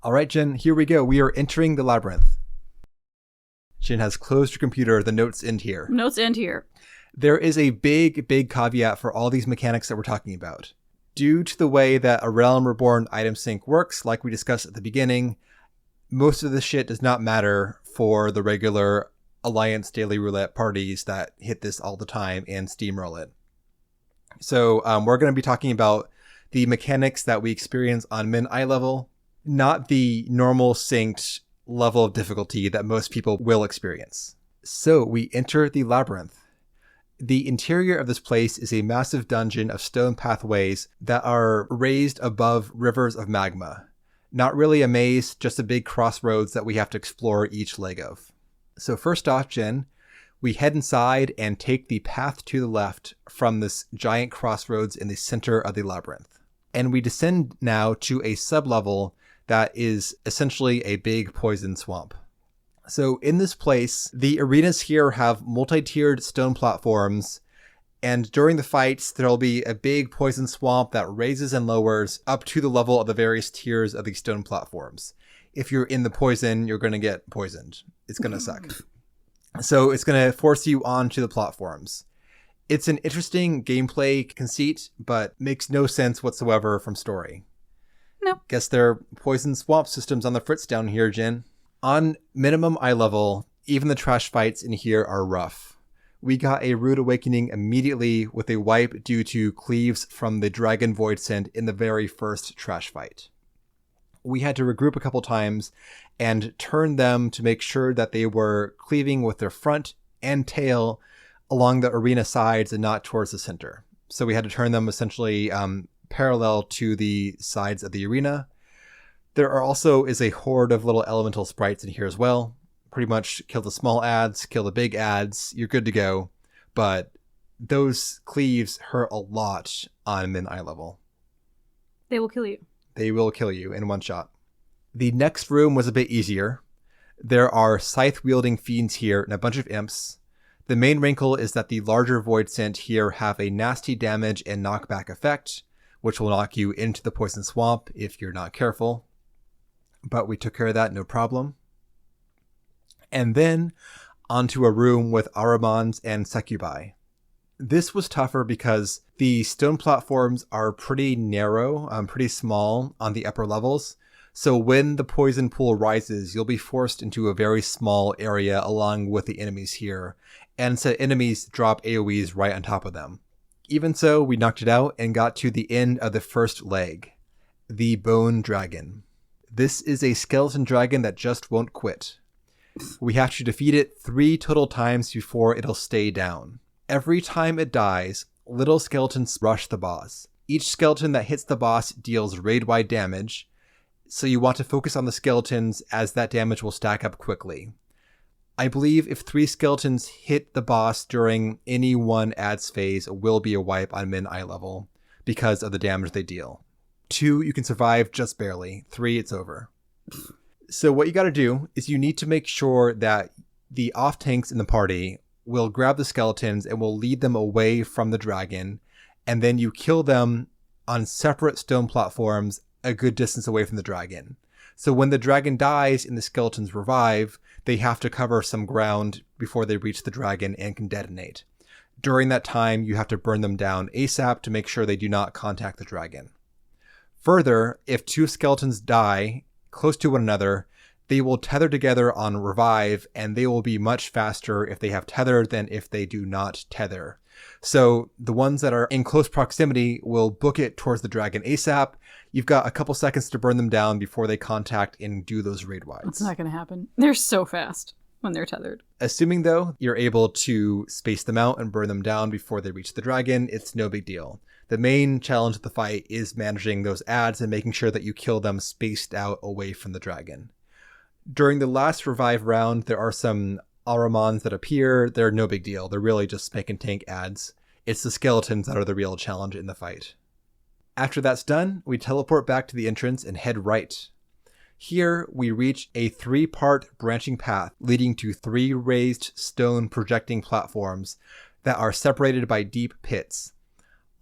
All right, Jen, here we go. We are entering the labyrinth. Jen has closed her computer. The notes end here. Notes end here. There is a big caveat for all these mechanics that we're talking about. Due to the way that a Realm Reborn item sync works, like we discussed at the beginning, most of this shit does not matter for the regular Alliance Daily Roulette parties that hit this all the time and steamroll it. So we're going to be talking about the mechanics that we experience on min eye level, not the normal synced level of difficulty that most people will experience. So we enter the labyrinth. The interior of this place is a massive dungeon of stone pathways that are raised above rivers of magma. Not really a maze, just a big crossroads that we have to explore each leg of. So first off, Jen, we head inside and take the path to the left from this giant crossroads in the center of the labyrinth. And we descend now to a sublevel that is essentially a big poison swamp. So in this place, the arenas here have multi-tiered stone platforms, and during the fights, there'll be a big poison swamp that raises and lowers up to the level of the various tiers of these stone platforms. If you're in the poison, you're going to get poisoned. It's going to suck. So it's going to force you onto the platforms. It's an interesting gameplay conceit, but makes no sense whatsoever from story. Nope. Guess they're poison swamp systems on the fritz down here, Jin. On minimum eye level, even the trash fights in here are rough. We got a rude awakening immediately with a wipe due to cleaves from the dragon voidsent in the very first trash fight. We had to regroup a couple times and turn them to make sure that they were cleaving with their front and tail along the arena sides and not towards the center. So we had to turn them essentially parallel to the sides of the arena. There also is a horde of little elemental sprites in here as well. Pretty much kill the small ads, kill the big ads, you're good to go. But those cleaves hurt a lot on min eye level. They will kill you. They will kill you in one shot. The next room was a bit easier. There are scythe-wielding fiends here and a bunch of imps. The main wrinkle is that the larger voidsent here have a nasty damage and knockback effect, which will knock you into the poison swamp if you're not careful. But we took care of that, no problem. And then onto a room with Ahrimans and succubi. This was tougher because the stone platforms are pretty narrow, pretty small on the upper levels. So when the poison pool rises, you'll be forced into a very small area along with the enemies here. And so enemies drop AoEs right on top of them. Even so, we knocked it out and got to the end of the first leg, the Bone Dragon. This is a skeleton dragon that just won't quit. We have to defeat it 3 total times before it'll stay down. Every time it dies, little skeletons rush the boss. Each skeleton that hits the boss deals raid-wide damage, so you want to focus on the skeletons as that damage will stack up quickly. I believe if 3 skeletons hit the boss during any one ads phase, it will be a wipe on min eye level because of the damage they deal. 2, you can survive just barely. 3, it's over. So what you got to do is you need to make sure that the off tanks in the party will grab the skeletons and will lead them away from the dragon, and then you kill them on separate stone platforms a good distance away from the dragon. So when the dragon dies and the skeletons revive, they have to cover some ground before they reach the dragon and can detonate. During that time, you have to burn them down ASAP to make sure they do not contact the dragon. Further, if 2 skeletons die close to one another, they will tether together on revive, and they will be much faster if they have tether than if they do not tether. So the ones that are in close proximity will book it towards the dragon ASAP. You've got a couple seconds to burn them down before they contact and do those raid wides. It's not going to happen. They're so fast when they're tethered. Assuming, though, you're able to space them out and burn them down before they reach the dragon, it's no big deal. The main challenge of the fight is managing those ads and making sure that you kill them spaced out away from the dragon. During the last revive round, there are some Ahrimans that appear. They're no big deal. They're really just spank and tank ads. It's the skeletons that are the real challenge in the fight. After that's done, we teleport back to the entrance and head right. Here, we reach a 3-part branching path leading to 3 raised stone projecting platforms that are separated by deep pits.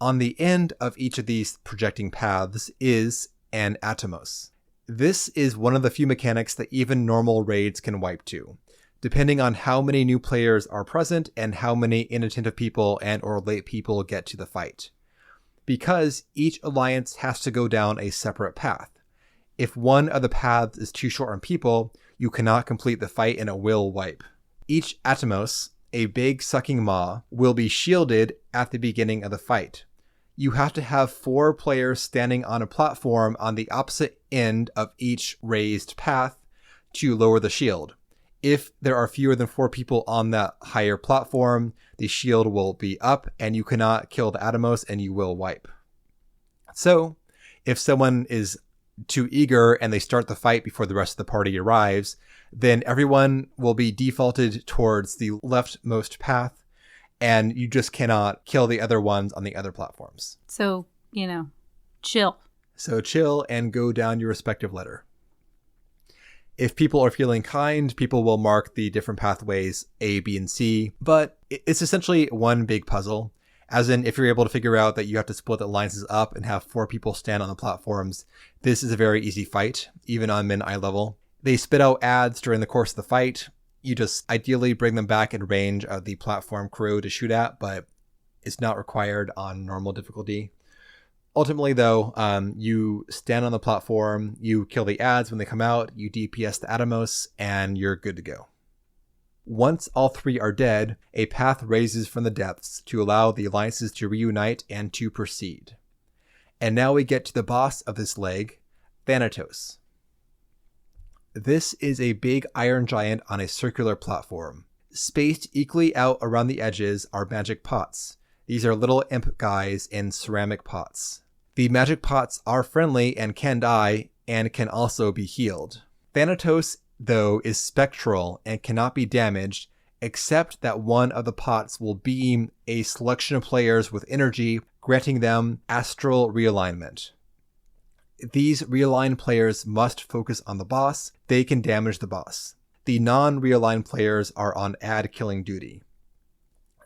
On the end of each of these projecting paths is an Atomos. This is one of the few mechanics that even normal raids can wipe to, depending on how many new players are present and how many inattentive people and or late people get to the fight. Because each alliance has to go down a separate path. If one of the paths is too short on people, you cannot complete the fight and it will wipe. Each Atomos, a big sucking maw, will be shielded at the beginning of the fight. You have to have 4 players standing on a platform on the opposite end of each raised path to lower the shield. If there are fewer than 4 people on that higher platform, the shield will be up and you cannot kill the Atomos and you will wipe. So, if someone is too eager and they start the fight before the rest of the party arrives, then everyone will be defaulted towards the leftmost path, and you just cannot kill the other ones on the other platforms. So, chill. So chill and go down your respective letter. If people are feeling kind, people will mark the different pathways A, B, and C, but it's essentially one big puzzle. As in, if you're able to figure out that you have to split the alliances up and have 4 people stand on the platforms, this is a very easy fight, even on min eye level. They spit out ads during the course of the fight. You just ideally bring them back in range of the platform crew to shoot at, but It's not required on normal difficulty. Ultimately, though, you stand on the platform, you kill the ads when they come out, you DPS the Atomos, and you're good to go. Once all 3 are dead, a path raises from the depths to allow the alliances to reunite and to proceed. And now we get to the boss of this leg, Thanatos. This is a big iron giant on a circular platform. Spaced equally out around the edges are magic pots. These are little imp guys in ceramic pots. The magic pots are friendly and can die, and can also be healed. Thanatos, though, is spectral and cannot be damaged, except that one of the pots will beam a selection of players with energy, granting them astral realignment. These realigned players must focus on the boss. They can damage the boss. The non-realigned players are on ad killing duty.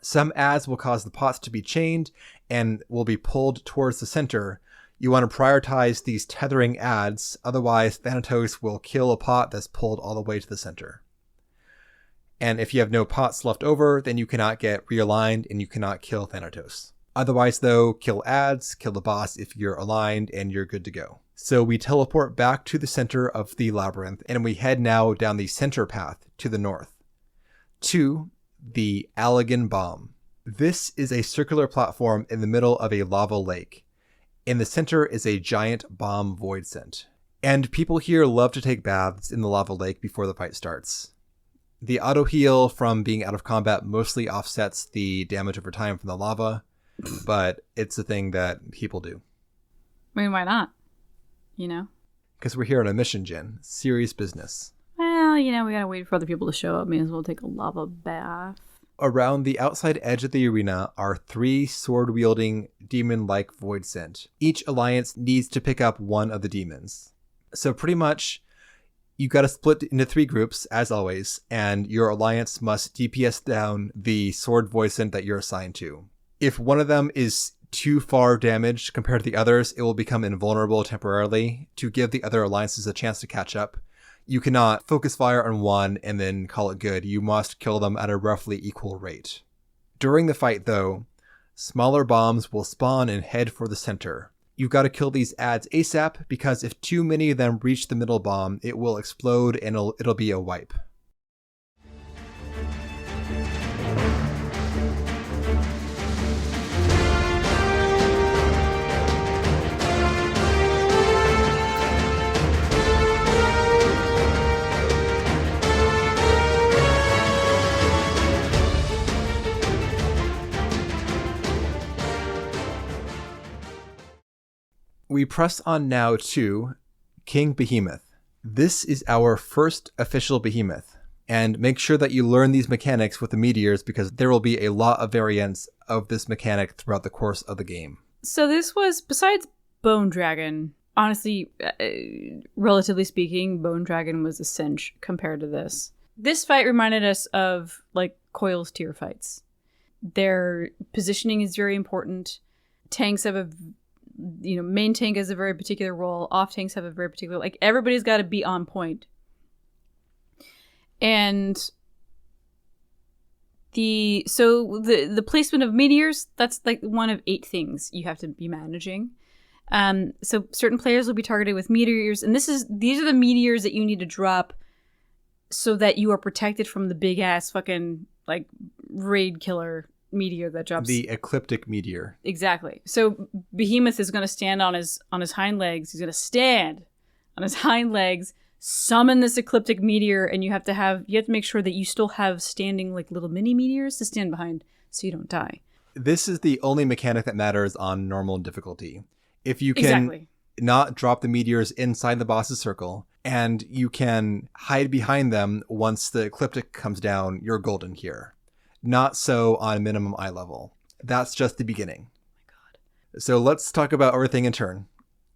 Some ads will cause the pots to be chained and will be pulled towards the center. You want to prioritize these tethering ads, otherwise Thanatos will kill a pot that's pulled all the way to the center. And if you have no pots left over, then you cannot get realigned and you cannot kill Thanatos. Otherwise, though, kill ads, kill the boss if you're aligned, and you're good to go. So we teleport back to the center of the labyrinth, and we head now down the center path to the north, to the Allagan bomb. This is a circular platform in the middle of a lava lake. In the center is a giant bomb voidsent. And people here love to take baths in the lava lake before the fight starts. The auto heal from being out of combat mostly offsets the damage over time from the lava, but it's a thing that people do. I mean, why not? You know? Because we're here on a mission, Jen. Serious business. Well, you know, we gotta wait for other people to show up. May as well take a lava bath. Around the outside edge of the arena are 3 sword-wielding demon-like voidsent. Each alliance needs to pick up one of the demons. So pretty much, you got to split into 3 groups, as always, and your alliance must DPS down the sword voidsent that you're assigned to. If one of them is too far damaged compared to the others, it will become invulnerable temporarily to give the other alliances a chance to catch up. You cannot focus fire on one and then call it good. You must kill them at a roughly equal rate. During the fight, though, smaller bombs will spawn and head for the center. You've got to kill these ads ASAP, because if too many of them reach the middle bomb, it will explode and it'll be a wipe. We press on now to King Behemoth. This is our first official Behemoth, and make sure that you learn these mechanics with the meteors, because there will be a lot of variants of this mechanic throughout the course of the game. So this was, besides Bone Dragon, honestly, relatively speaking, Bone Dragon was a cinch compared to this. This fight reminded us of, like, Coil's tier fights. Their positioning is very important. Tanks have a... main tank has a very particular role. Off tanks have a very particular... Like, everybody's got to be on point. And the placement of meteors, that's like one of 8 things you have to be managing. So certain players will be targeted with meteors, and these are the meteors that you need to drop so that you are protected from the big ass fucking, like, raid killer meteor that drops. The ecliptic meteor. Exactly. So Behemoth is going to stand on his hind legs. He's going to stand on his hind legs, summon this ecliptic meteor, and you have to make sure that you still have standing, like, little mini meteors to stand behind so you don't die. This is the only mechanic that matters on normal difficulty. If you can not drop the meteors inside the boss's circle, and you can hide behind them once the ecliptic comes down, you're golden here. Not so on minimum eye level. That's just the beginning. Oh my god. So let's talk about everything in turn.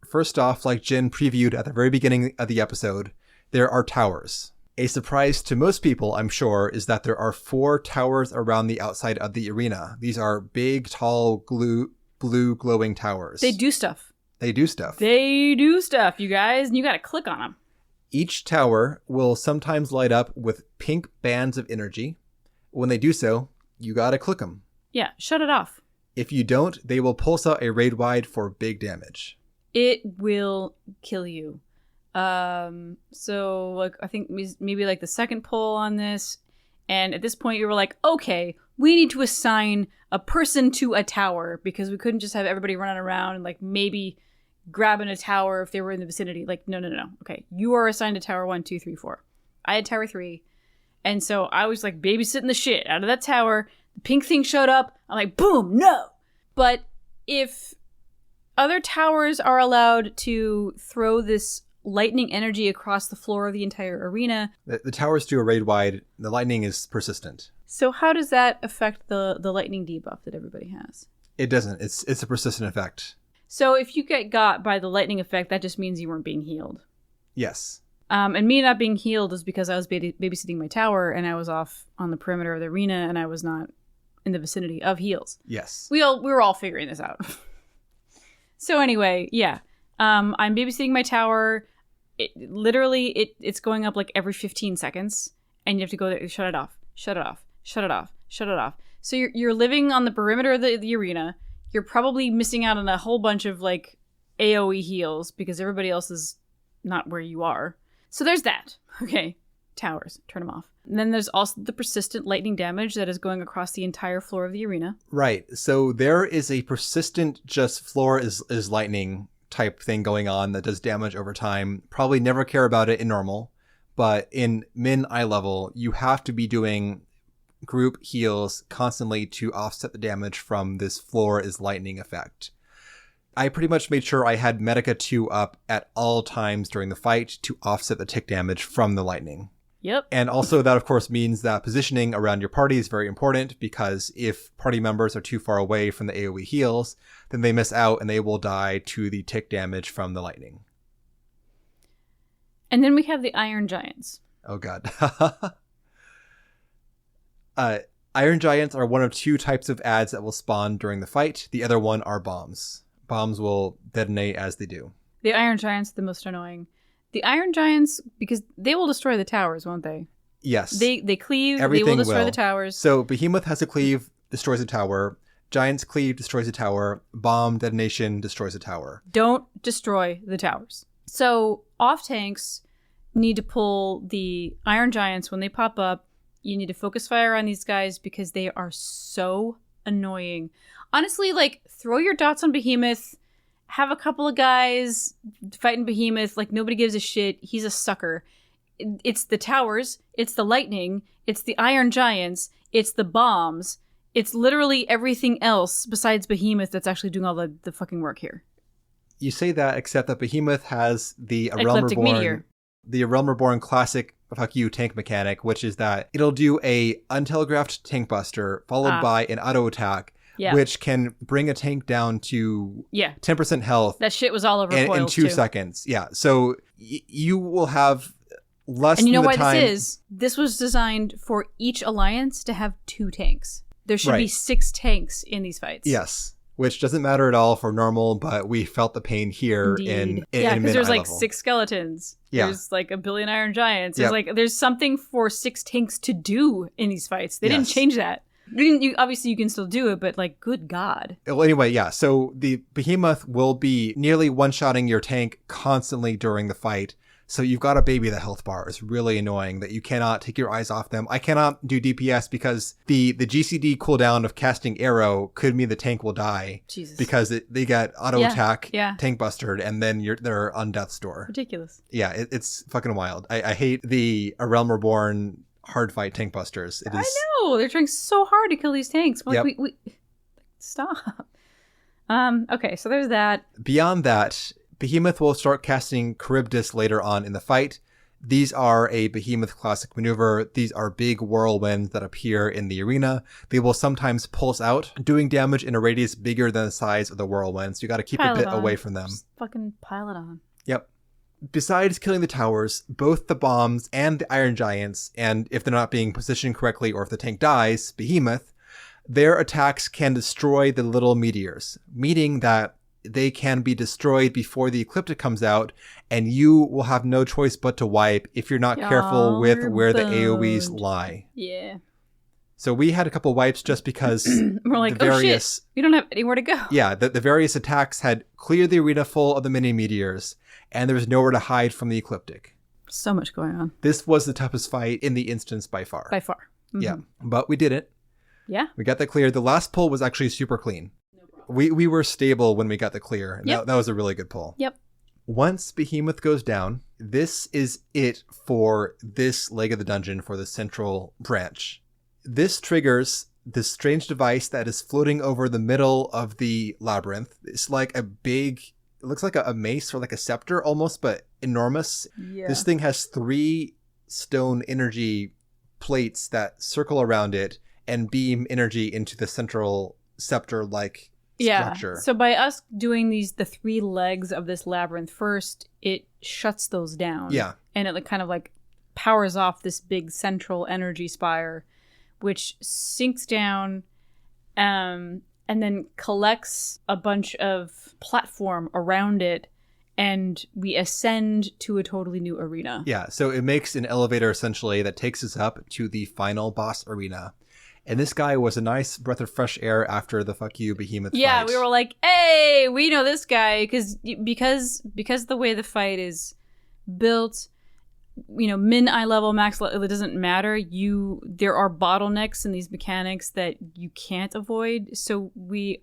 First off, like Jin previewed at the very beginning of the episode, there are towers. A surprise to most people, I'm sure, is that there are 4 towers around the outside of the arena. These are big, tall, blue glowing towers. They do stuff. They do stuff, you guys, and you gotta click on them. Each tower will sometimes light up with pink bands of energy. When they do so, you gotta click them. Yeah, shut it off. If you don't, they will pulse out a raid wide for big damage. It will kill you. So like I think maybe like the second pull on this, and at this point you were like, okay, we need to assign a person to a tower because we couldn't just have everybody running around and like maybe grabbing a tower if they were in the vicinity. Like, no. Okay, you are assigned to tower 1, 2, 3, 4. I had tower 3. And so I was like babysitting the shit out of that tower. The pink thing showed up. I'm like, boom, no. But if other towers are allowed to throw this lightning energy across the floor of the entire arena. The towers do a raid wide. The lightning is persistent. So how does that affect the lightning debuff that everybody has? It doesn't. It's a persistent effect. So if you get got by the lightning effect, that just means you weren't being healed. Yes. And me not being healed is because I was babysitting my tower and I was off on the perimeter of the arena and I was not in the vicinity of heals. Yes. We were all figuring this out. So anyway, yeah. I'm babysitting my tower. It's going up like every 15 seconds and you have to go there, shut it off. So you're living on the perimeter of the arena. You're probably missing out on a whole bunch of like AoE heals because everybody else is not where you are. So there's that. Okay, towers, turn them off. And then there's also the persistent lightning damage that is going across the entire floor of the arena. Right. So there is a persistent just floor is lightning type thing going on that does damage over time. Probably never care about it in normal, but in min eye level, you have to be doing group heals constantly to offset the damage from this floor is lightning effect. I pretty much made sure I had Medica 2 up at all times during the fight to offset the tick damage from the lightning. Yep. And also that, of course, means that positioning around your party is very important because if party members are too far away from the AoE heals, then they miss out and they will die to the tick damage from the lightning. And then we have the Iron Giants. Oh, God. Iron Giants are one of 2 types of adds that will spawn during the fight. The other one are bombs. Bombs will detonate as they do. The Iron Giants are the most annoying. The Iron Giants, because they will destroy the towers, won't they? Yes. They cleave, Everything they will destroy will. the towers. So Behemoth has a cleave, destroys a tower. Giants cleave, destroys a tower. Bomb detonation destroys a tower. Don't destroy the towers. So off tanks need to pull the Iron Giants when they pop up. You need to focus fire on these guys because they are so annoying. Honestly, like, throw your dots on Behemoth, have a couple of guys fighting Behemoth, like, nobody gives a shit. He's a sucker. It's the towers, it's the lightning, it's the Iron Giants, it's the bombs, it's literally everything else besides Behemoth that's actually doing all the fucking work here. You say that, except that Behemoth has the Ecliptic Meteor. The Realm Reborn classic fuck you tank mechanic, which is that it'll do a untelegraphed tank buster followed by an auto attack, which can bring a tank down to 10% health. That shit was all over foils in 2 seconds. Yeah, so you will have less. And you know than why the time. this is? This was designed for each alliance to have 2 tanks. There should be 6 tanks in these fights. Yes. Which doesn't matter at all for normal, but we felt the pain here in because there's like level. 6 skeletons. Yeah. There's like a billion Iron Giants. There's something for 6 tanks to do in these fights. They didn't change that. Obviously you can still do it, but like, good God. Well, anyway, yeah. So the Behemoth will be nearly one-shotting your tank constantly during the fight. So you've got to baby the health bar. It's really annoying that you cannot take your eyes off them. I cannot do DPS because the GCD cooldown of casting arrow could mean the tank will die. Jesus. Because they get auto attack, tank bustered, and then they're on death's door. Ridiculous. Yeah, it's fucking wild. I hate the Realm Reborn hard fight tank busters. I know. They're trying so hard to kill these tanks. Like, we stop. Okay, so there's that. Beyond that, Behemoth will start casting Charybdis later on in the fight. These are a Behemoth classic maneuver. These are big whirlwinds that appear in the arena. They will sometimes pulse out, doing damage in a radius bigger than the size of the whirlwind. So you got to keep a bit away from them. Just fucking pile it on. Yep. Besides killing the towers, both the bombs and the Iron Giants, and if they're not being positioned correctly or if the tank dies, Behemoth, their attacks can destroy the little meteors, meaning that they can be destroyed before the ecliptic comes out, and you will have no choice but to wipe if you're not careful with where the AoEs lie. Yeah. So we had a couple wipes just because we're like, the various, oh shit, we don't have anywhere to go. Yeah, the various attacks had cleared the arena full of the mini meteors, and there was nowhere to hide from the ecliptic. So much going on. This was the toughest fight in the instance by far. By far. Mm-hmm. Yeah, but we did it. Yeah. We got that cleared. The last pull was actually super clean. No problem. We were stable when we got the clear. Yep. That was a really good pull. Yep. Once Behemoth goes down, this is it for this leg of the dungeon for the central branch. This triggers this strange device that is floating over the middle of the labyrinth. It's like a big, it looks like a mace or like a scepter almost, but enormous. Yeah. This thing has 3 stone energy plates that circle around it and beam energy into the central scepter-like structure. So by us doing the 3 legs of this labyrinth first, it shuts those down. Yeah. And it kind of like powers off this big central energy spire, which sinks down and then collects a bunch of platform around it, and we ascend to a totally new arena. Yeah, so it makes an elevator essentially that takes us up to the final boss arena. And this guy was a nice breath of fresh air after the fuck you Behemoth fight. We were like, hey, we know this guy because the way the fight is built, min eye level, max level, it doesn't matter. There are bottlenecks in these mechanics that you can't avoid. So we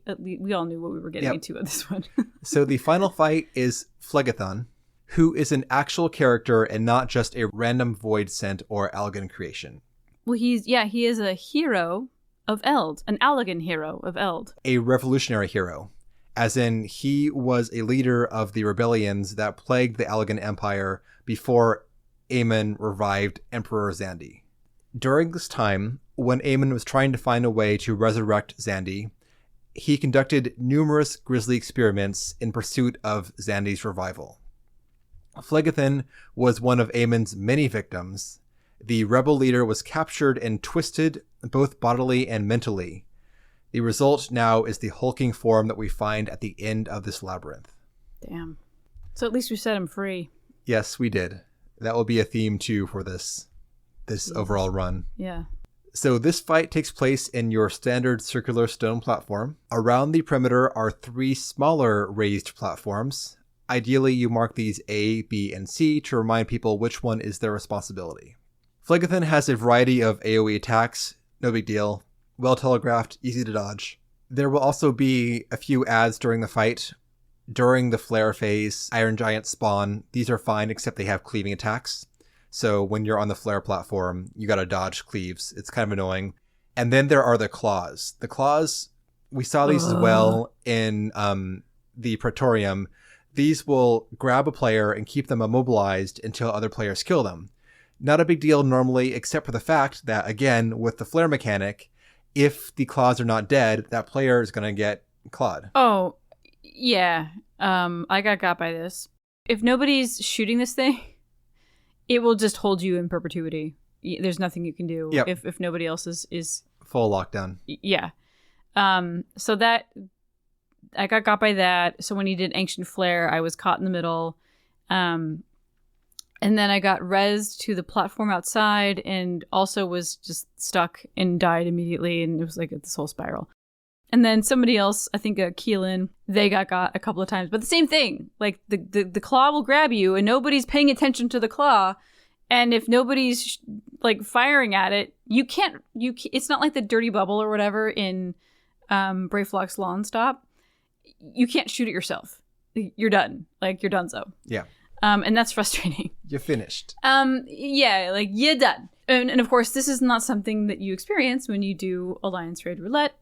all knew what we were getting into at this one. So the final fight is Phlegethon, who is an actual character and not just a random voidsent or Allagan creation. Well, he is a hero of Eld, an Allagan hero of Eld. A revolutionary hero, as in he was a leader of the rebellions that plagued the Allagan Empire before Aemon revived Emperor Xandi. During this time, when Aemon was trying to find a way to resurrect Xandi, he conducted numerous grisly experiments in pursuit of Xandi's revival. Phlegethon was one of Aemon's many victims. The rebel leader was captured and twisted both bodily and mentally. The result now is the hulking form that we find at the end of this labyrinth. Damn. So at least we set him free. Yes, we did. That will be a theme too for this overall run. Yeah. So this fight takes place in your standard circular stone platform. Around the perimeter are 3 smaller raised platforms. Ideally, you mark these A, B, and C to remind people which one is their responsibility. Phlegethon has a variety of AoE attacks. No big deal. Well telegraphed, easy to dodge. There will also be a few adds during the fight. During the flare phase, Iron Giants spawn. These are fine, except they have cleaving attacks. So when you're on the flare platform, you gotta dodge cleaves. It's kind of annoying. And then there are the claws. The claws, we saw these as well in the Praetorium. These will grab a player and keep them immobilized until other players kill them. Not a big deal normally, except for the fact that, again, with the flare mechanic, if the claws are not dead, that player is gonna get clawed. Oh, yeah. I got by this. If nobody's shooting this thing, it will just hold you in perpetuity. There's nothing you can do if nobody else is full lockdown. Yeah. So that I got by that. So when he did Ancient Flare, I was caught in the middle. And then I got rezzed to the platform outside and also was just stuck and died immediately. And it was like this whole spiral. And then somebody else, I think Keelan, they got a couple of times. But the same thing. Like the claw will grab you and nobody's paying attention to the claw. And if nobody's like firing at it, you can't, it's not like the dirty bubble or whatever in Brayflock's Lawn Stop. You can't shoot it yourself. You're done. Like you're donezo. Yeah. And that's frustrating. You're finished. Yeah, like you're done. And of course, this is not something that you experience when you do Alliance Raid Roulette.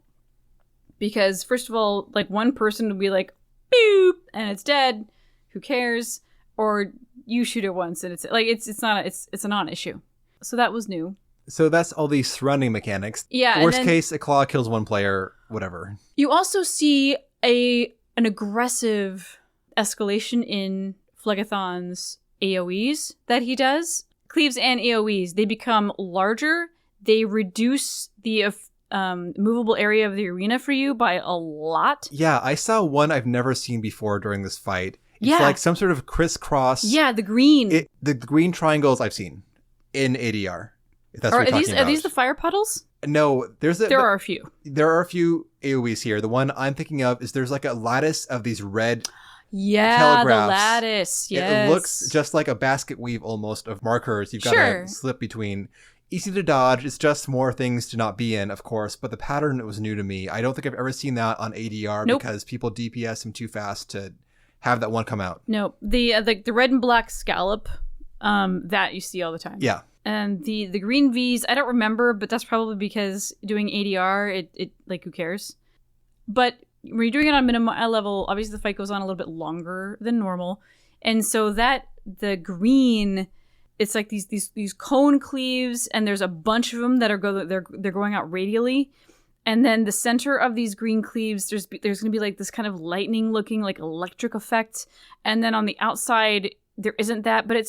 Because first of all, like one person will be like, boop, and it's dead. Who cares? Or you shoot it once and it's like, it's a non-issue. So that was new. So that's all these surrounding mechanics. Yeah. Worst case, a claw kills one player, whatever. You also see an aggressive escalation in Phlegethon's AoEs that he does. Cleaves and AoEs, they become larger. They reduce the movable area of the arena for you by a lot. Yeah, I saw one I've never seen before during this fight. It's like some sort of crisscross. Yeah, the green. The green triangles I've seen in ADR. If that's what you're talking about. Are these the fire puddles? No, There are a few. There are a few AoEs here. The one I'm thinking of is there's like a lattice of these red telegraphs. The lattice. Yes. It looks just like a basket weave almost of markers you've got to slip between. Easy to dodge. It's just more things to not be in, of course. But the pattern was new to me. I don't think I've ever seen that on ADR because people DPS him too fast to have that one come out. Nope. The red and black scallop, that you see all the time. Yeah. And the green Vs, I don't remember, but that's probably because doing ADR, it like, who cares? But when you're doing it on minimum level, obviously the fight goes on a little bit longer than normal. And so the green, it's like these cone cleaves, and there's a bunch of them that are they're going out radially. And then the center of these green cleaves, there's going to be like this kind of lightning looking, like electric effect. And then on the outside, there isn't that, but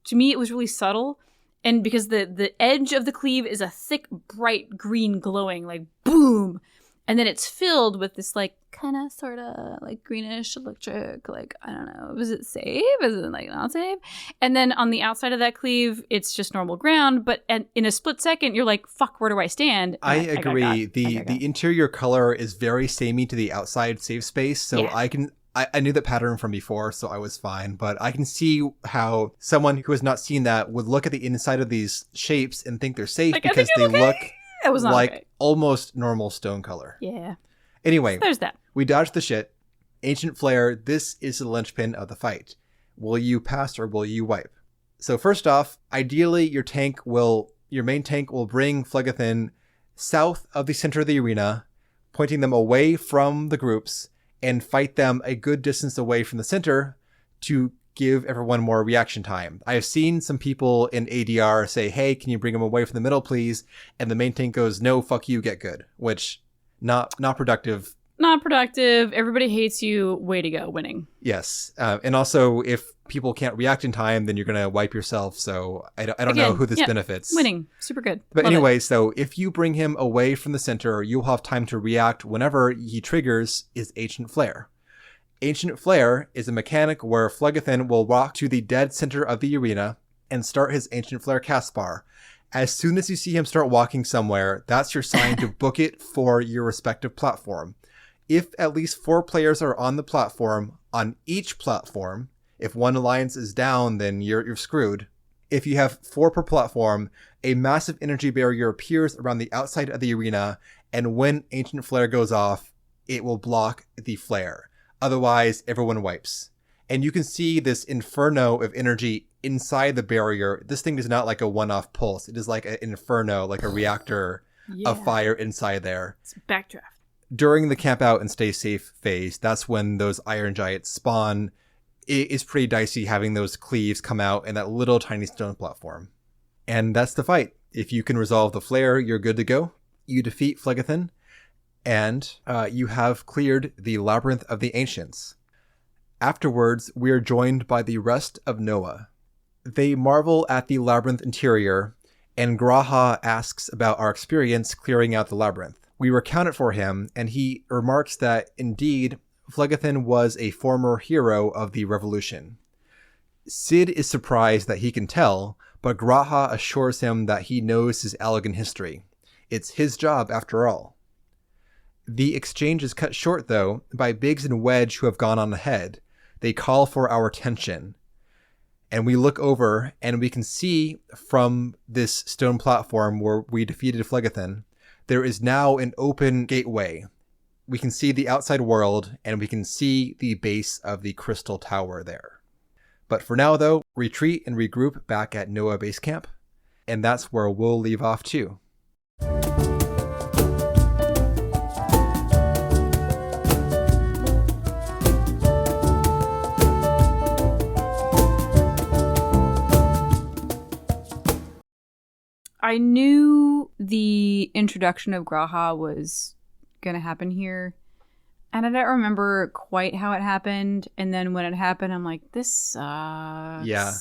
to me, it was really subtle. And because the edge of the cleave is a thick, bright green glowing, like boom. And then it's filled with this like kind of sort of like greenish electric, like, I don't know, is it safe? Is it like not safe? And then on the outside of that cleave, it's just normal ground. But in a split second, you're like, fuck, where do I stand? I agree. The interior color is very samey to the outside safe space. So yeah. I knew that pattern from before, so I was fine. But I can see how someone who has not seen that would look at the inside of these shapes and think they're safe, like, because they look like almost normal stone color. Yeah. Anyway, so there's that. We dodged the shit. Ancient Flare, this is the linchpin of the fight. Will you pass or will you wipe? So first off, ideally your main tank will bring Phlegethon south of the center of the arena, pointing them away from the groups, and fight them a good distance away from the center to give everyone more reaction time. I have seen some people in ADR say, hey, can you bring them away from the middle, please? And the main tank goes, no, fuck you, get good. Which, not productive. Not productive. Everybody hates you. Way to go, winning. Yes. And also, if people can't react in time, then you're going to wipe yourself. So I don't know who this benefits. Winning. Super good. But anyway, so if you bring him away from the center, you'll have time to react whenever he triggers his Ancient Flare. Ancient Flare is a mechanic where Phlegethon will walk to the dead center of the arena and start his Ancient Flare cast bar. As soon as you see him start walking somewhere, that's your sign to book it for your respective platform. If at least 4 players are on the platform, on each platform, if one alliance is down, then you're screwed. If you have 4 per platform, a massive energy barrier appears around the outside of the arena, and when Ancient Flare goes off, it will block the flare. Otherwise, everyone wipes. And you can see this inferno of energy inside the barrier. This thing is not like a one-off pulse. It is like an inferno, like a reactor of fire inside there. It's a backdraft. During the camp out and stay safe phase, that's when those iron giants spawn. It is pretty dicey having those cleaves come out in that little tiny stone platform. And that's the fight. If you can resolve the flare, you're good to go. You defeat Phlegethon, and you have cleared the Labyrinth of the Ancients. Afterwards, we are joined by the rest of Noah. They marvel at the labyrinth interior, and Graha asks about our experience clearing out the labyrinth. We recount it for him, and he remarks that, indeed, Phlegethon was a former hero of the revolution. Sid is surprised that he can tell, but Graha assures him that he knows his Allagan history. It's his job, after all. The exchange is cut short, though, by Biggs and Wedge, who have gone on ahead. They call for our attention. And we look over, and we can see from this stone platform where we defeated Phlegethon, there is now an open gateway. We can see the outside world, and we can see the base of the crystal tower there. But for now, though, retreat and regroup back at Noah Base Camp, and that's where we'll leave off too. I knew the introduction of Graha was going to happen here, and I don't remember quite how it happened. And then when it happened, I'm like, this sucks. Yeah.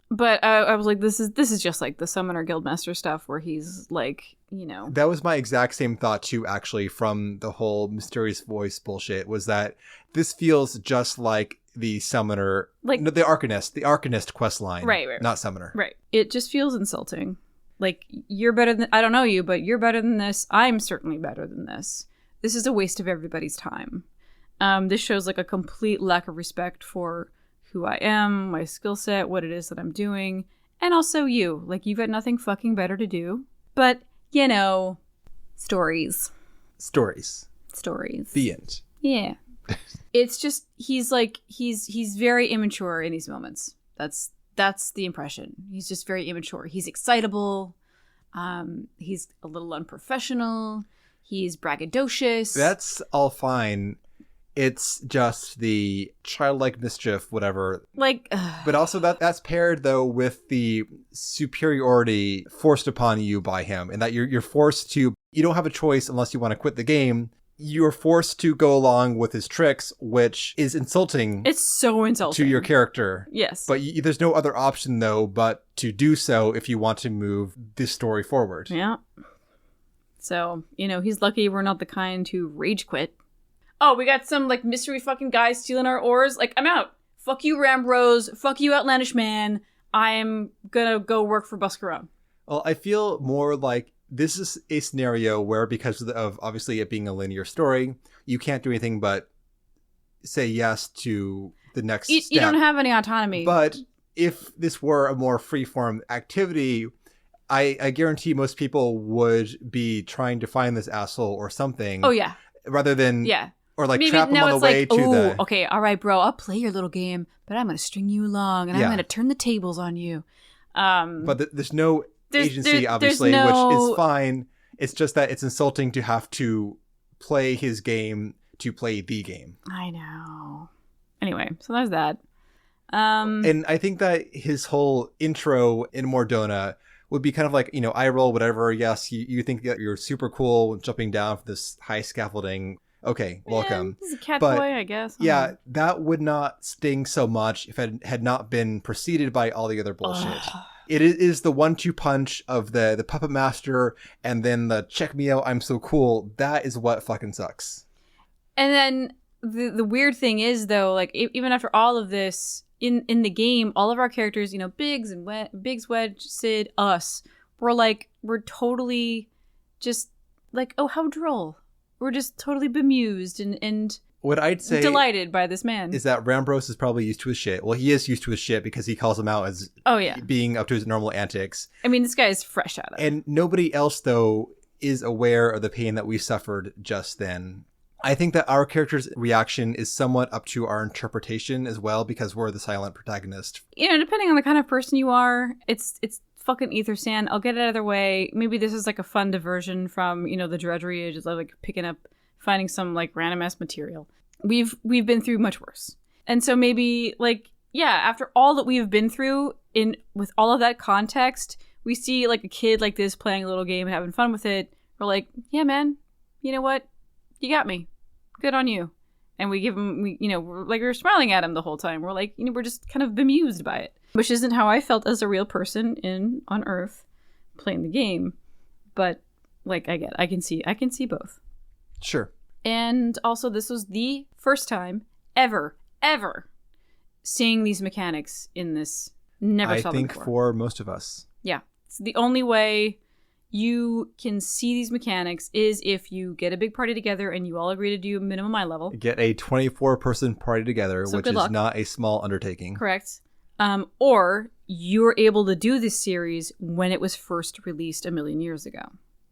But I was like, this is just like the Summoner Guildmaster stuff where he's like, you know. That was my exact same thought too, actually, from the whole mysterious voice bullshit, was that this feels just like the Summoner, like, no, the Arcanist quest line. Right. Not Summoner. Right. It just feels insulting. Like, you're better than, I don't know you, but you're better than this. I'm certainly better than this. This is a waste of everybody's time. This shows like a complete lack of respect for who I am, my skill set, what it is that I'm doing, and also you. Like, you've got nothing fucking better to do. But, you know, stories. Stories. The end. Yeah. It's just, he's very immature in these moments. That's the impression. He's just very immature. He's excitable. He's a little unprofessional. He's braggadocious. That's all fine. It's just the childlike mischief, whatever. Like, but also that's paired though with the superiority forced upon you by him, and that you're forced to. You don't have a choice unless you want to quit the game. You're forced to go along with his tricks, which is insulting. It's so insulting to your character. Yes, but there's no other option though, but to do so if you want to move this story forward. Yeah. So, you know, he's lucky we're not the kind who rage quit. Oh, we got some, like, mystery fucking guy stealing our ores. Like, I'm out. Fuck you, Rambrose. Fuck you, Outlandish Man. I'm gonna go work for Buscarone. Well, I feel more like this is a scenario where, because of obviously it being a linear story, you can't do anything but say yes to the next step. You don't have any autonomy. But if this were a more freeform activity, I guarantee most people would be trying to find this asshole or something. Oh, yeah. Rather than... Yeah. Or like maybe trap him on the way to the... Okay, all right, bro, I'll play your little game, but I'm going to string you along, and I'm going to turn the tables on you. But there's no agency, obviously, which is fine. It's just that it's insulting to have to play his game to play the game. I know. Anyway, so there's that. And I think that his whole intro in Mordona would be kind of like, you know, I roll whatever. Yes, you think that you're super cool jumping down from this high scaffolding. Okay, welcome. He's a cat boy, I guess. Yeah, that would not sting so much if it had not been preceded by all the other bullshit. It is the 1-2 punch of the puppet master and then the check me out, I'm so cool. That is what fucking sucks. And then the weird thing is, though, like, even after all of this, in the game, all of our characters, you know, Biggs, Wedge, Sid, us, we're totally just like, oh, how droll. We're just totally bemused and what I'd say delighted by this man. Is that Rambrose is probably used to his shit. Well, he is used to his shit because he calls him out as being up to his normal antics. I mean, this guy is fresh out of it. And nobody else, though, is aware of the pain that we suffered just then. I think that our character's reaction is somewhat up to our interpretation as well, because we're the silent protagonist. You know, depending on the kind of person you are, it's fucking ether sand. I'll get it out of the way. Maybe this is like a fun diversion from, you know, the drudgery of just like picking up, finding some like random ass material. We've been through much worse. And so maybe like, yeah, after all that we've been through with all of that context, we see like a kid like this playing a little game and having fun with it. We're like, yeah, man, you know what? You got me. Good on you. And we give him, we're smiling at him the whole time. We're like, you know, we're just kind of bemused by it. Which isn't how I felt as a real person on Earth playing the game. But, like, I can see both. Sure. And also, this was the first time ever seeing these mechanics in this. Never saw them before. I think for most of us. Yeah. It's the only way you can see these mechanics is if you get a big party together and you all agree to do minimum eye level. Get a 24-person party together, which is not a small undertaking. Correct. Or you're able to do this series when it was first released a million years ago.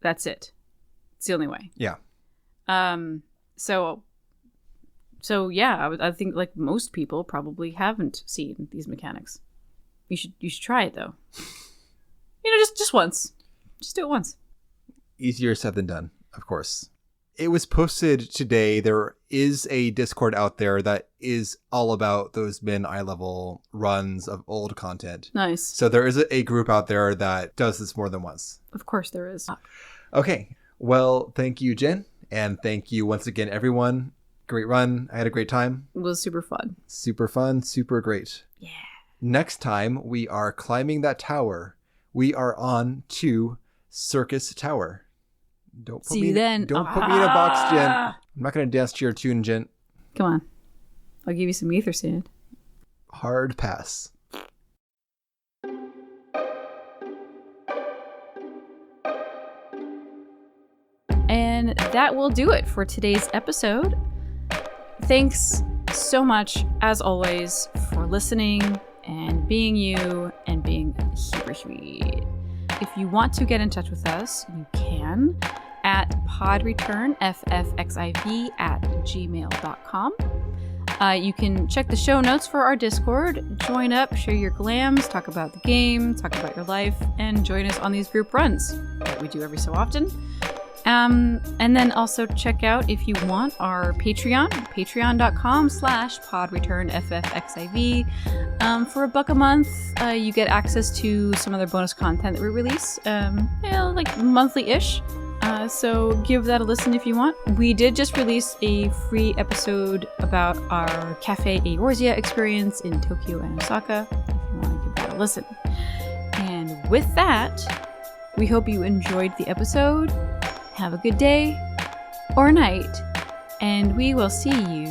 That's it. It's the only way. Yeah. So yeah, I think like most people probably haven't seen these mechanics. You should try it though. You know, just once. Just do it once. Easier said than done, of course. It was posted today. There is a Discord out there that is all about those min eye level runs of old content. Nice. So there is a group out there that does this more than once. Of course there is. Okay. Well, thank you, Jen. And thank you once again, everyone. Great run. I had a great time. It was super fun. Super fun. Super great. Yeah. Next time we are climbing that tower. We are on to Circus Tower. Don't put me in a box, Jen. I'm not going to dance to your tune, Jen. Come on. I'll give you some ether sand. Hard pass. And that will do it for today's episode. Thanks so much, as always, for listening and being you and being super sweet. If you want to get in touch with us, you can at podreturnffxiv@gmail.com. You can check the show notes for our Discord, join up, share your glams, talk about the game, talk about your life, and join us on these group runs that we do every so often. And then also check out, if you want, our Patreon, patreon.com/podreturnffxiv. For $1 a month, you get access to some other bonus content that we release, like monthly-ish. So give that a listen if you want. We did just release a free episode about our Cafe Eorzea experience in Tokyo and Osaka, if you want to give that a listen. And with that, we hope you enjoyed the episode. Have a good day or night, and we will see you